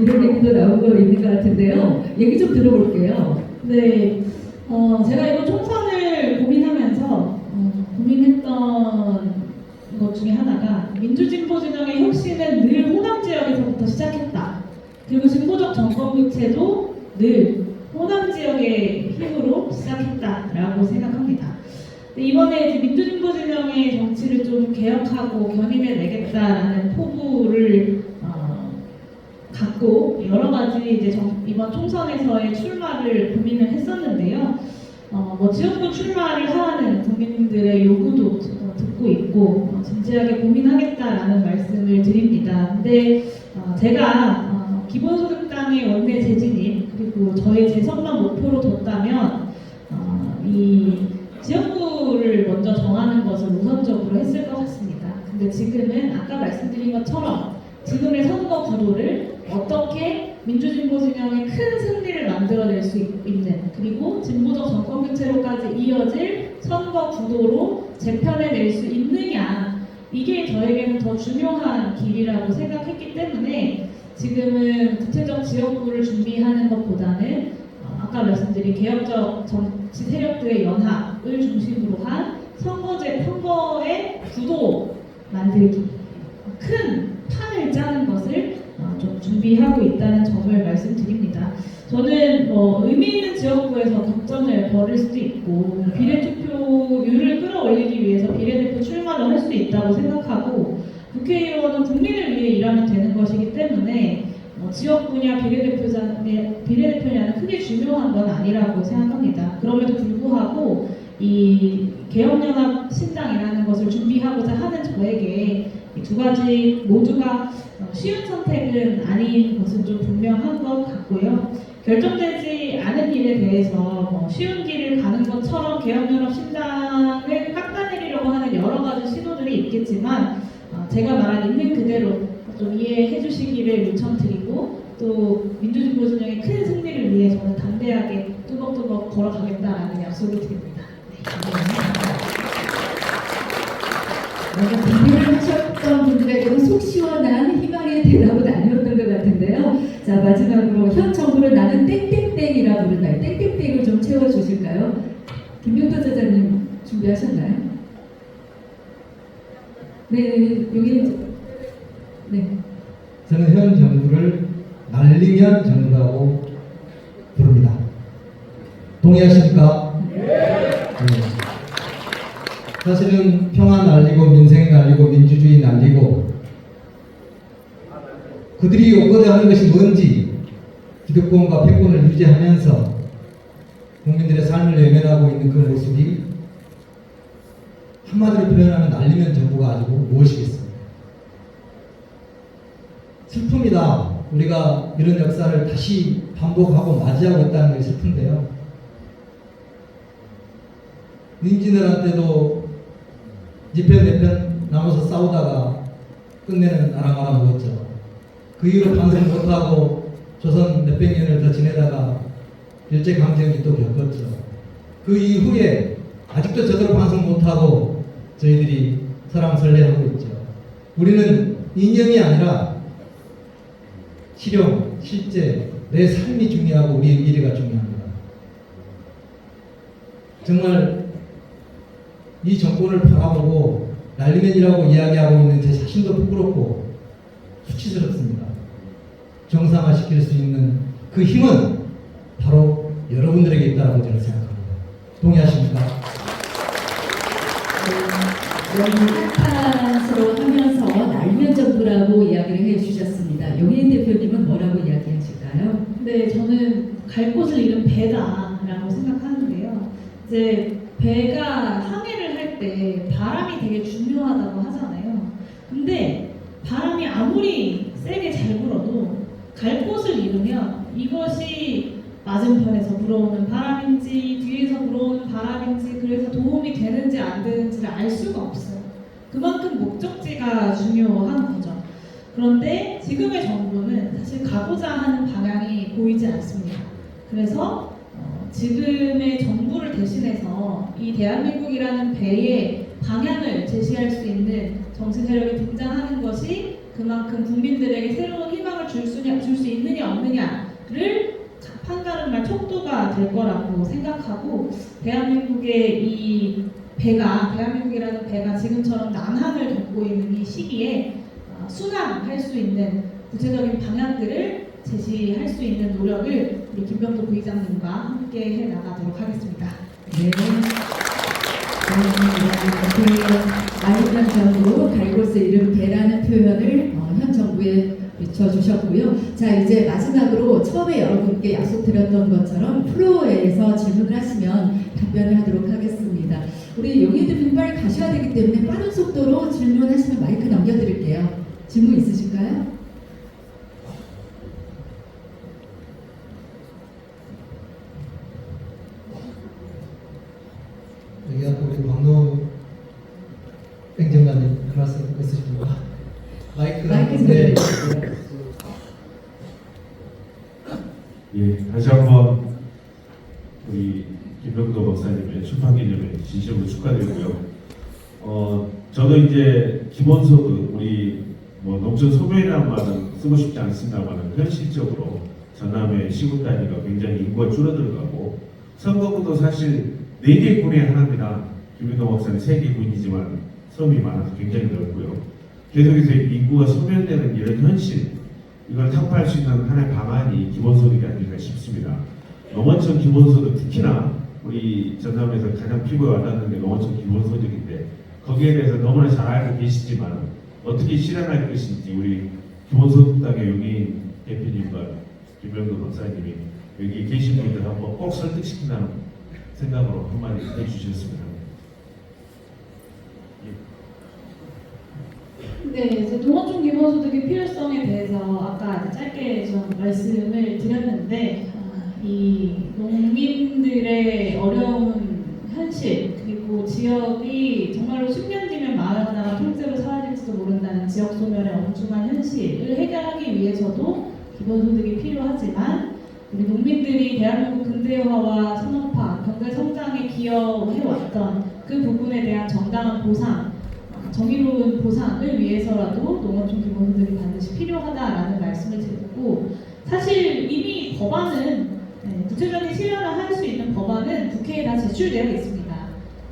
이런 얘기도 나오고 있는 것 같은데요. 얘기 좀 들어볼게요. 네, 제가 이번 총선을 고민하면서 고민했던 것 중에 하나가 민주진보 진영의 혁신은 늘 호남 지역에서부터 시작했다. 그리고 진보적 정권 교체도 늘 호남 지역의 힘으로 시작했다라고 생각합니다. 이번에 이제 민주진보 진영의 정치를 좀 개혁하고 견인해내겠다라는 포부를 갖고 여러 가지 이제 이번 총선에서의 출마를 고민을 했었는데요. 뭐 지역구 출마를 하라는 국민들의 요구도 듣고 있고 진지하게 고민하겠다라는 말씀을 드립니다. 근데 제가 기본소득당의 원내 재진입 그리고 저의 재선만 목표로 뒀다면 이 지역구를 먼저 정하는 것을 우선적으로 했을 것 같습니다. 근데 지금은 아까 말씀드린 것처럼 지금의 선거 구도를 어떻게 민주진보 진영의 큰 승리를 만들어낼 수 있는 그리고 진보적 정권 교체로까지 이어질 선거 구도로 재편해낼 수 있느냐 이게 저에게는 더 중요한 길이라고 생각했기 때문에 지금은 구체적 지역구를 준비하는 것보다는 아까 말씀드린 개혁적 정치 세력들의 연합을 중심으로 한 선거의 구도 만들기 큰 판을 짜는 것을 좀 준비하고 있다는 점을 말씀드립니다. 저는 의미 있는 지역구에서 격전을 벌일 수도 있고 비례투표율을 끌어올리기 위해서 비례대표 출마를 할 수 있다고 생각하고 국회의원은 국민을 위해 일하면 되는 것이기 때문에 지역구냐 비례대표냐는 크게 중요한 건 아니라고 생각합니다. 그럼에도 불구하고 이 개혁연합 신당이라는 것을 준비하고자 하는 저에게 이 두 가지 모두가 쉬운 선택은 아닌 것은 좀 분명한 것 같고요. 결정되지 않은 일에 대해서 쉬운 길을 가는 것처럼 개혁연합 신당을 깎아내리려고 하는 여러 가지 시도들이 있겠지만 제가 말한 있는 그대로 좀 이해해 주시기를 요청드리고 또 민주진보 진영의 큰 승리를 위해 저는 담대하게 뚜벅뚜벅 걸어가겠다라는 약속을 드립니다. 준비를 하셨던 분들에게는 속 시원한 희망의 대답은 아니었던 것 같은데요. 자, 마지막으로 현 정부를 나는 땡땡땡이라 부른다. 땡땡땡을 좀 채워주실까요? 김병도 저자님 준비하셨나요? 네, 여기 네. 저는 현 정부를 날리면 정부라고 부릅니다. 동의하십니까? 네. 사실은 평화 날리고 민생 날리고 민주주의 날리고 그들이 요구하는 하는 것이 뭔지 기득권과 패권을 유지하면서 국민들의 삶을 외면하고 있는 그 모습이 한마디로 표현하면 날리면 정부가 아니고 무엇이겠습니까? 슬픕니다. 우리가 이런 역사를 다시 반복하고 맞이하고 있다는 게 슬픈데요. 민진들한테도 니편 내편 나눠서 싸우다가 끝내는 나라마라 먹었죠. 그 이후로 반성 못하고 조선 몇백 년을 더 지내다가 일제강점기 또 겪었죠. 그 이후에 아직도 제대로 반성 못하고 저희들이 설왕설래하고 있죠. 우리는 이념이 아니라 실용, 실제 내 삶이 중요하고 우리의 미래가 중요합니다. 정말 이 정권을 바라보고 난리맨이라고 이야기하고 있는 제 자신도 부끄럽고 수치스럽습니다. 정상화시킬 수 있는 그 힘은 바로 여러분들에게 있다고 저는 생각합니다. 동의하십니까? 한탄스러워 하면서 날면 정부라고 이야기를 해주셨습니다. 용인 대표님은 뭐라고 이야기하실까요? 네, 저는 갈 곳을 잃은 배다라고 생각하는데요. 이제 배가 항해를 할 때 바람이 되게 중요하다고 하잖아요. 근데 바람이 아무리 세게 잘 불어도 갈 곳을 잃으면 이것이 맞은편에서 불어오는 바람인지 뒤에서 불어오는 바람인지 그래서 도움이 되는지 안 되는지를 알 수가 없어요. 그만큼 목적지가 중요한 거죠. 그런데 지금의 정부는 사실 가고자 하는 방향이 보이지 않습니다. 그래서 지금의 정부를 대신해서 이 대한민국이라는 배의 방향을 제시할 수 있는 정치 세력이 등장하는 것이 그만큼 국민들에게 새로운 희망을 줄 수 있느냐 없느냐를 판가름할 촉도가 될 거라고 생각하고 대한민국의 이 배가 대한민국이라는 배가 지금처럼 난항을 겪고 있는 이 시기에 순항할 수 있는 구체적인 방향들을 제시할 수 있는 노력을 우리 김병도 부의장님과 함께 해 나가도록 하겠습니다. 네. 말년 정부 갈 곳을 잃은 배라는 표현을 현 정부에 비춰주셨고요. 자, 이제 마지막으로 처음에 여러분께 약속드렸던 것처럼 플로어에서 질문을 하시면 답변을 하도록 하겠습니다. 우리 용인 대표님 빨리 가셔야 되기 때문에 빠른 속도로 질문하시면 마이크 넘겨드릴게요. 질문 있으실까요? 여기 아까 우리 박노 행정관님 클래스 있으십니까? 마이크 네. 예, 다시 한번 우리 김병도 박사님의 출판기념회 진심으로 축하드리고요. 저도 이제 기본소득 우리 농촌 소멸이라는 말은 쓰고 싶지 않습니다만 현실적으로 전남의 시군 단위가 굉장히 인구가 줄어들어가고 선거구도 사실 4개 군의 하나입니다. 김병도 박사는 3개 군이지만 섬이 많아서 굉장히 넓고요. 계속해서 인구가 소멸되는 이런 현실, 이걸 타파할 수 있는 하나의 방안이 기본소득이 아닐까 싶습니다. 농어촌 기본소득, 특히나 우리 전남에서 가장 피부에 와닿는 게 농어촌 기본소득인데 거기에 대해서 너무나 잘 알고 계시지만 어떻게 실현할 것인지 우리 기본소득당의 용인 대표님과 김병도 박사님이 여기 계신 분들 한번 꼭 설득시킨다는 생각으로 한마디 해주셨습니다. 네, 이제 농어촌 기본소득의 필요성에 대해서 아까 짧게 좀 말씀을 드렸는데 이 농민들의 어려운 현실 그리고 지역이 정말로 10년 뒤면 마을 하나가 통째로 사라질지도 모른다는 지역 소멸의 엄중한 현실을 해결하기 위해서도 기본소득이 필요하지만 우리 농민들이 대한민국 근대화와 산업화, 경제 성장에 기여해왔던 그 부분에 대한 정당한 보상, 정의로운 보상을 위해서라도 농어촌 기본소득이 반드시 필요하다라는 말씀을 드렸고 사실 이미 법안은 구체적인 실현을 할 수 있는 법안은 국회에 다 제출되어 있습니다.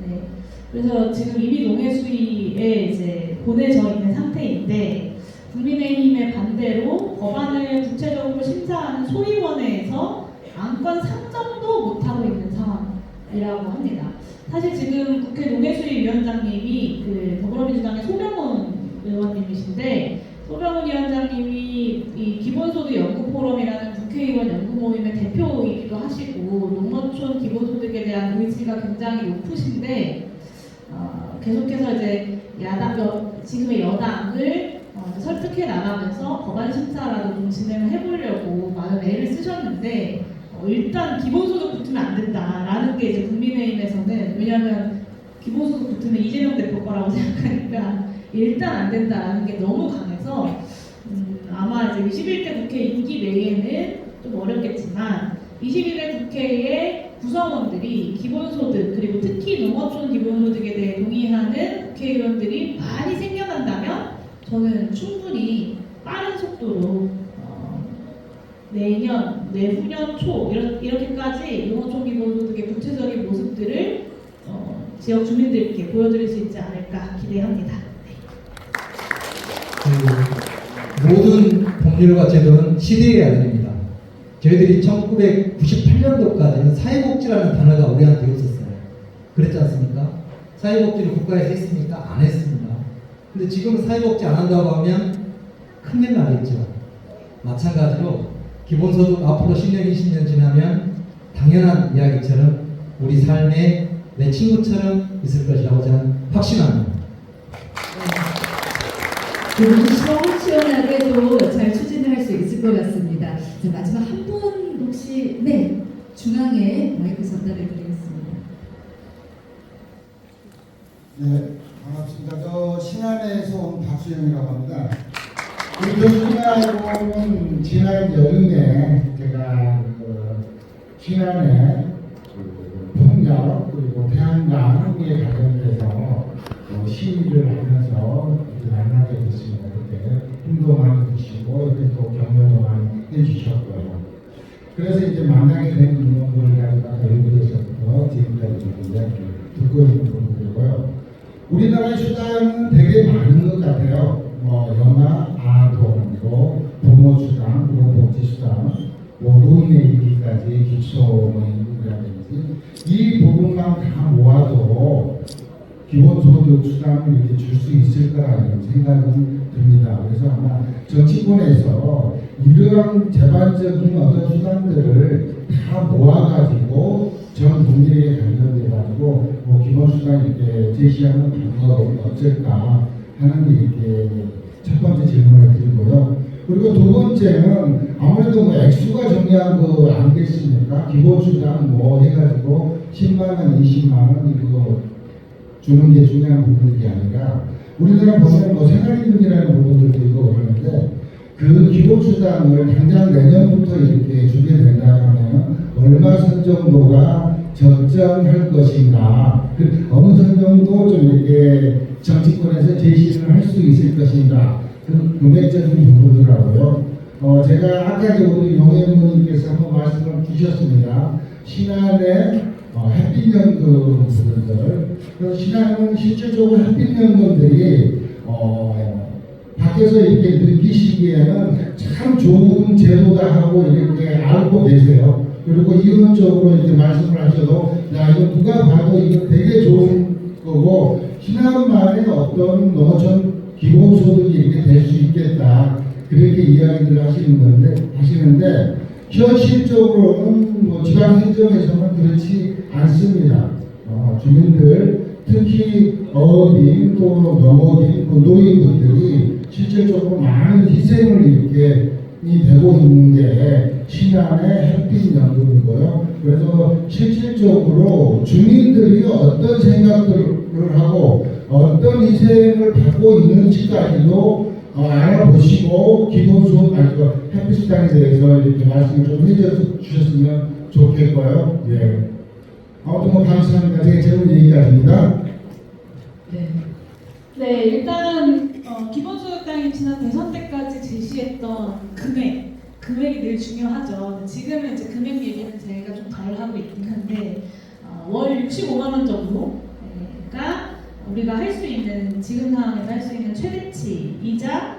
네. 그래서 지금 이미 농해수위에 이제 보내져 있는 상태인데 국민의힘의 반대로 법안을 구체적으로 심사하는 소위원회에서 안건 상정도 못하고 있는 상황이라고 합니다. 사실 지금 국회 농해수위 위원장님이 그 더불어민주당의 소병훈 의원님이신데 소병훈 위원장님이 이 기본소득 연구포럼이라는 국회의원 연구 모임의 대표이기도 하시고 농어촌 기본소득에 대한 의지가 굉장히 높으신데 계속해서 이제 지금의 여당을 설득해 나가면서 법안 심사라도 좀 진행을 해보려고 많은 애를 쓰셨는데 일단 기본소득 붙으면 안 된다라는 게 이제 국민의힘에서는 왜냐하면 기본소득 붙으면 이재명 대표 거라고 생각하시고 일단 안 된다라는 게 너무 강해서 아마 이제 21대 국회 임기 내에는 좀 어렵겠지만 21대 국회의 구성원들이 기본소득 그리고 특히 농어촌 기본소득에 대해 동의하는 국회의원들이 많이 생겨난다면 저는 충분히 빠른 속도로 내년, 내후년 초 이렇게까지 농어촌 기본소득의 구체적인 모습들을 지역 주민들께 보여드릴 수 있지 않을까 기대합니다. 모든 법률과 제도는 시대의 아들입니다. 저희들이 1998년도까지는 사회복지라는 단어가 우리한테 없었어요. 그랬지 않습니까? 사회복지를 국가에서 했습니까? 안 했습니다. 근데 지금 사회복지 안 한다고 하면 큰일 나겠죠. 마찬가지로 기본소득 앞으로 10년, 20년 지나면 당연한 이야기처럼 우리 삶에 내 친구처럼 있을 것이라고 저는 확신합니다. 시원시원하게도 잘 추진을 할 수 있을 것 같습니다. 자, 마지막 한 분 혹시 중앙에 마이크 전달해 드리겠습니다. 네, 반갑습니다. 저 신안에서 온 박수영이라고 합니다. 우리 신안에는 지난 여름에 제가 신안에 폭력 그리고 태양광 흥미에 관련돼서 시위를 하면서 만나게 됐습니다. 그때 힘도 많이 주시고 이렇게 또 격려도 많이 해주셨고요. 그래서 이제 만나게 된 인원들을 가지고 여기에서부터 지금까지 이야기 듣고 있는 부분이고요. 우리나라의 수당은 되게 많은 것 같아요. 영아, 아동, 부모수당, 복지수당, 노인의 일기까지 기초임금이라든지 이 부분만 다 모아도 기본소득 수당을 이렇게 줄 수 있을 거라는 생각은 듭니다. 그래서 아마 정치권에서 이러한 제반적인 어떤 수단들을 다 모아가지고 전 국민에게 관련돼가지고 기본수당 이렇게 제시하는 방법은 어쩔까 하는 게 이렇게 첫 번째 질문을 드리고요. 그리고 두 번째는 아무래도 액수가 중요한 거 아니겠습니까? 기본수당 해가지고 10만 원, 20만 원 이거 주는 게 중요한 부분이 아니라 우리나라 보면 생활임금이라는 부분들도 있고 그러는데 그 기본수당을 당장 내년부터 이렇게 주게 된다면 얼마 선 정도가 적정할 것인가 어느 선 정도 좀 이렇게 정치권에서 제시를 할 수 있을 것인가 그 금액적인 부분이라고요. 제가 아까 우리 용해부님께서 한번 말씀을 주셨습니다. 신안의 햇빛연금 부분들. 신안은 실질적으로 햇빛연금들이 밖에서 이렇게 느끼시기에는 참 좋은 제도다 하고 이렇게 알고 계세요. 그리고 이론적으로 이렇게 말씀을 하셔도 야 이거 누가 봐도 이거 되게 좋은 거고 신안만의 어떤 농어촌 기본소득이 이렇게 될 수 있겠다 그렇게 이야기를 하시는데 현실적으로는 지방행정에서는 그렇지 않습니다. 주민들 특히 어업인 또 농업인 노인분들이 실질적으로 많은 희생을 이렇게 되고 있는 게 신안의 햇빛연금이고요. 그래서 실질적으로 주민들이 어떤 생각들을 하고 어떤 희생을 받고 있는지까지도 알아보시고 기본소득 햇빛수당에 대해서 이렇게 말씀을 좀 해주셨으면 좋겠고요. 예. 아무튼 감사합니다. 제가 제목 얘기까지입니다. 네, 일단 기본소득당이 지난 대선 때까지 제시했던 금액이 늘 중요하죠. 지금은 이제 금액 얘기는 저희가 좀 덜 하고 있긴 한데 월 65만 원 정도가 우리가 할 수 있는 지금 상황에서 할 수 있는 최대치이자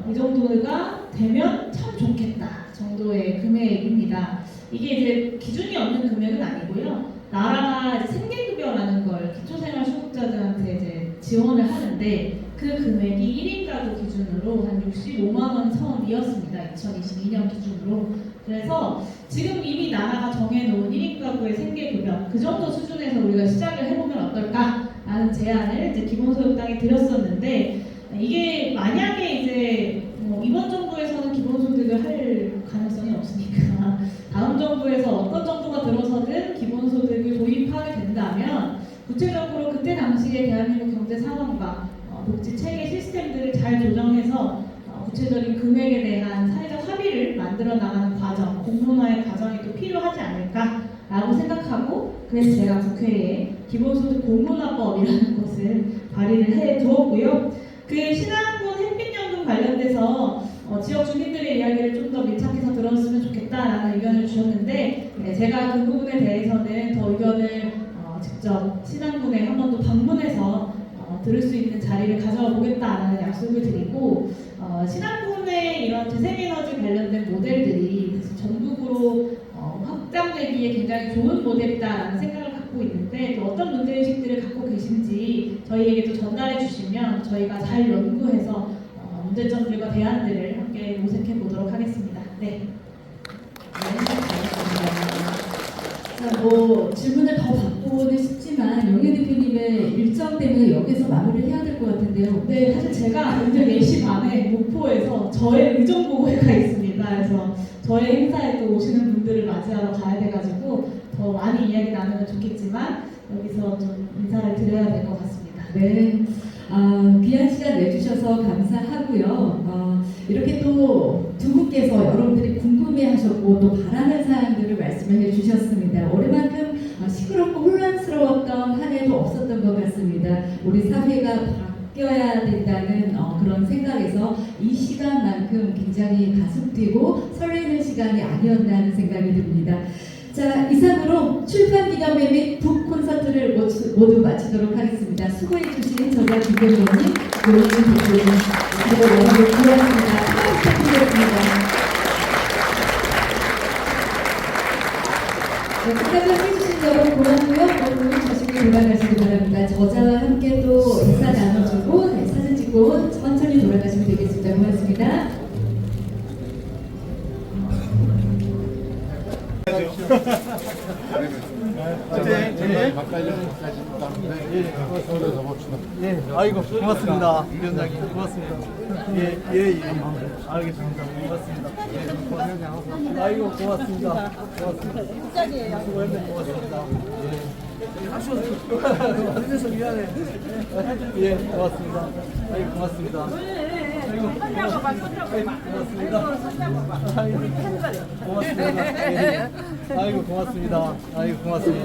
이 정도가 되면 참 좋겠다 정도의 금액입니다. 이게 이제 기준이 없는 금액은 아니고요. 나라가 이제 생계급여라는 걸 기초생활수급자들한테 이제 지원을 하는데 그 금액이 1인 가구 기준으로 한 65만 원 선이었습니다. 2022년 기준으로. 그래서 지금 이미 나라가 정해놓은 1인 가구의 생계급여 그 정도 수준에서 우리가 시작을 해보면 어떨까라는 제안을 이제 기본소득당에 드렸었는데 이게 만약에 이제 이번 정부에서는 기본소득을 할 가능성이 없으니까 다음 정부에서 어떤 정부가 들어서든 기본소득을 도입하게 된다면 구체적으로 그때 당시에 대한민국 경제 상황과 복지 체계 시스템들을 잘 조정해서 구체적인 금액에 대한 사회적 합의를 만들어 나가는 과정, 공론화의 과정이 또 필요하지 않을까라고 생각하고, 그래서 제가 국회에 기본소득 공론화법이라는 것을 발의를 해 두었고요. 그 신한군 햇빛연금 관련돼서 지역 주민들의 이야기를 좀 더 밀착해서 들었으면 좋겠다라는 의견을 주셨는데, 제가 그 부분에 대해서는 더 의견을 직접 신한군에 한 번 더 방문해서 들을 수 있는 자리를 가져와 보겠다라는 약속을 드리고, 신한군의 이런 재생에너지 관련된 모델들이 전국으로 확장되기에 굉장히 좋은 모델이다라는 생각을 갖고 있는데, 또 어떤 문제의식들을 갖고 계신지 저희에게도 전달해 주시면 저희가 잘 연구해서 문제점들과 대안들을 함께 모색해 보도록 하겠습니다. 네. 자, 질문을 더 받고는 싶지만 영애 대표님의 일정 때문에 여기서 마무리를 해야 될 것 같은데요. 네, 사실 제가 오늘 4시 반에 목포에서 저의 의정부회가 있습니다. 그래서 저의 행사에 또 오시는 분들을 맞이하러 가야 돼가지고 더 많이 이야기 나누면 좋겠지만 여기서 좀 인사를 드려야 될 것 같습니다. 네. 귀한 시간 내주셔서 감사하고요. 이렇게 또 두 분께서 여러분들이 궁금해하셨고 또 바라는 사항들을 말씀을 해주셨습니다. 올해만큼 시끄럽고 혼란스러웠던 한 해도 없었던 것 같습니다. 우리 사회가 바뀌어야 된다는 그런 생각에서 이 시간만큼 굉장히 가슴 뛰고 설레는 시간이 아니었나 하는 생각이 듭니다. 자, 이상으로 출판 기념회 및 북 콘서트를 모두 마치도록 하겠습니다. 수고해 주신 저자 김경원님, 노인 대표님, 그리고 여러분 고맙습니다. 부탁드리겠습니다. 네, 끝까지 해주신 여러분 고맙고요. 여러분 조심히 돌아가시기 바랍니다. 저자와 함께 또 인사 나눠주고 사진 찍고 천천히 돌아가시면 되겠습니다. 고맙습니다. 예, 아이고 고맙습니다. 위원장님 고맙습니다. 예, 알겠습니다. 고맙습니다. 아이고 고맙습니다. 수고했네. 고맙습니다. 늦어서 미안해. 예, 고맙습니다. 아이고 고맙습니다. 아이고 고맙습니다. 아이고 고맙습니다.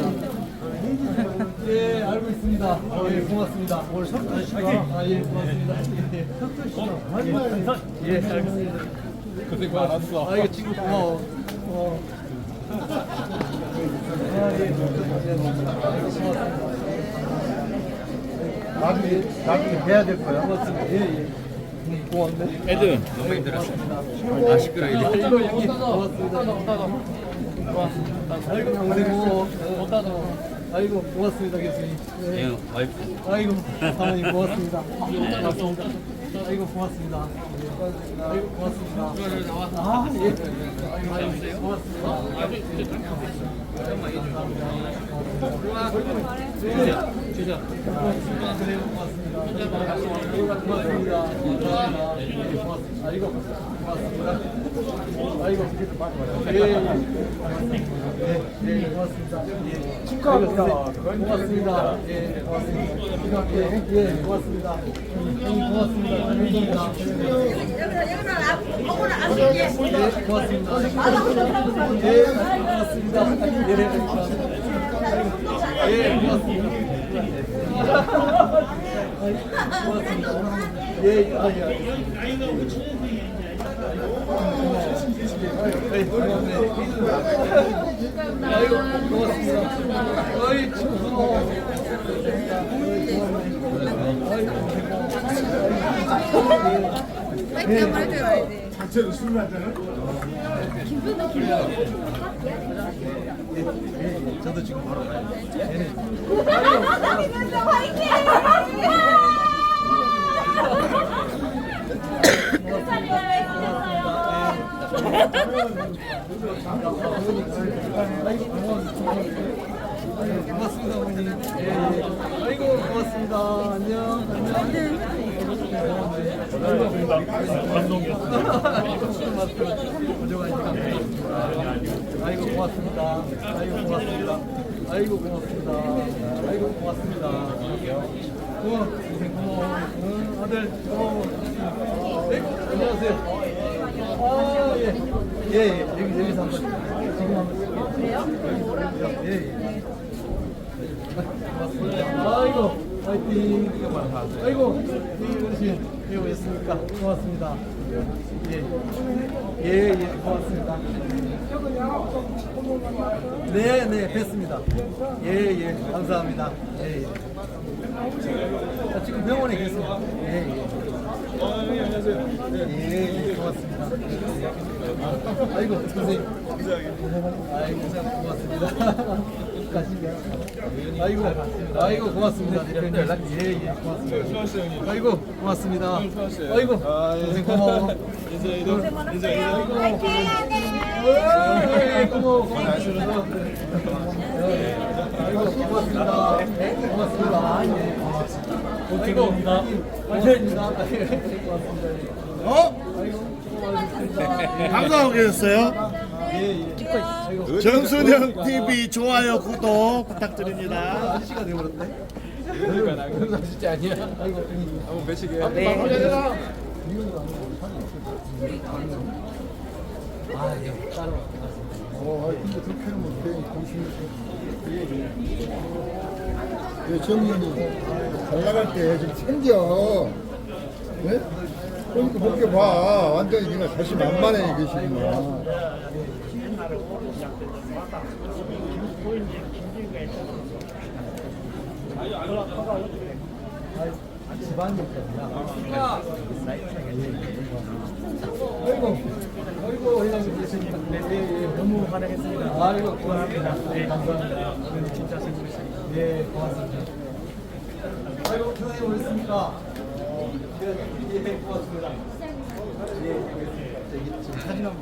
예, 알고 있습니다. 예, 고맙습니다. 오늘 석두씨가 예, 고맙습니다. 예, 알겠습니다. 고생 많았어. 이거 지금 고마워. 나중에 뵈야 될 거야. 고맙습니다. 예. 고맙네. 애들 너무 힘들었어. 시끄러워. 아이고 고맙습니다 교수님. 예, 와이프. 아이고 사모님 고맙습니다. 고맙습니다. 아이고 고맙습니다. 아이고 고맙습니다. 예. 아이고 고맙습니다. 주자. 그래요 고맙습니다. 고맙습니다. 아이고 고맙습니다. 아이고 예, 고맙습니다. 축하합니다. 고맙습니다. 예, 고맙습니다. 예, 고맙습니다. 형님 고맙습니다. 감사합니다. 예, 고맙습니다. 예, 고맙습니다. 예, 고맙습니다. 자체로 술 마시는? 저도 지금 바로 가요. 고맙습니다, 어머니. 아이고, 고맙습니다. 안녕. 아이고, 고맙습니다. 아이고, 고맙습니다. 아이고, 고맙습니다. 아이고, 고맙습니다. 아들. 네, 안녕하세요. 예. 여기서 한번 지금 한번. 그래요? 예. 아이고. 화이팅! 아이고, 어르신, 예, 오셨습니까? 고맙습니다. 예, 고맙습니다. 네, 뵀습니다. 예, 감사합니다. 예. 자, 지금 병원에 계십니다. 안녕하세요. 예, 고맙습니다. 아이고, 선생님. 아이고, 고맙습니다. 아이고 고맙습니다. 예, 고맙습니다. 아이고 고맙습니다. 아이고 선생 고마워. 인사해. 고마워. 아이고 고맙습니다. 고맙습니다. 아이고 감사합니다. 방송하고 계셨어요? 정순영 TV 좋아요 구독 부탁드립니다. 아저씨가 되어버렸네. 그러니까 진짜 아니야. 아이고 한번 배치게. 따로. 근데 그렇게 하면 굉장히 정신이. 정년이 잘 나갈 때 좀 챙겨. 네? 그러니까 그렇게 봐. 완전히 네가 자신만만해 계시구나. 아이고 회장님 계십니까? 네, 너무 환영했습니다. 아이고 고맙습니다. 네, 감사합니다. 진짜 재밌으시죠? 네, 고맙습니다. 아이고 선생님 오셨습니까? 예, 고맙습니다. 지금 사진 한 번.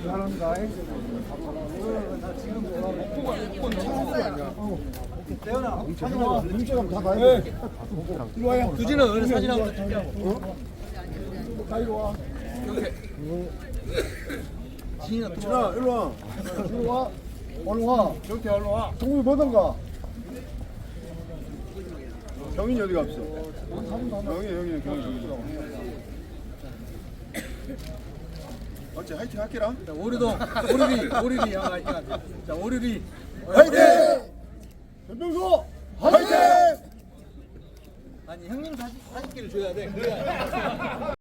잘한다. 나 지금 목포 너무 아니야. 태연아, 사진 한번 문제감 다 가야 돼. 이리 와요. 두진은 사진 한번 찍자고. 다 이리 와. 진이나 진아, 일로 와. 이리 와. 얼른 와. 경태 얼른 와. 동물 보던가. 경인이 어디 갔어? 경인이. 어째 화이팅 할게라. 자, 오리리 양 화이팅 하자. 자, 오리리 화이팅! 변병수 화이팅! 아니 형님 사진기를 줘야 돼. 그래야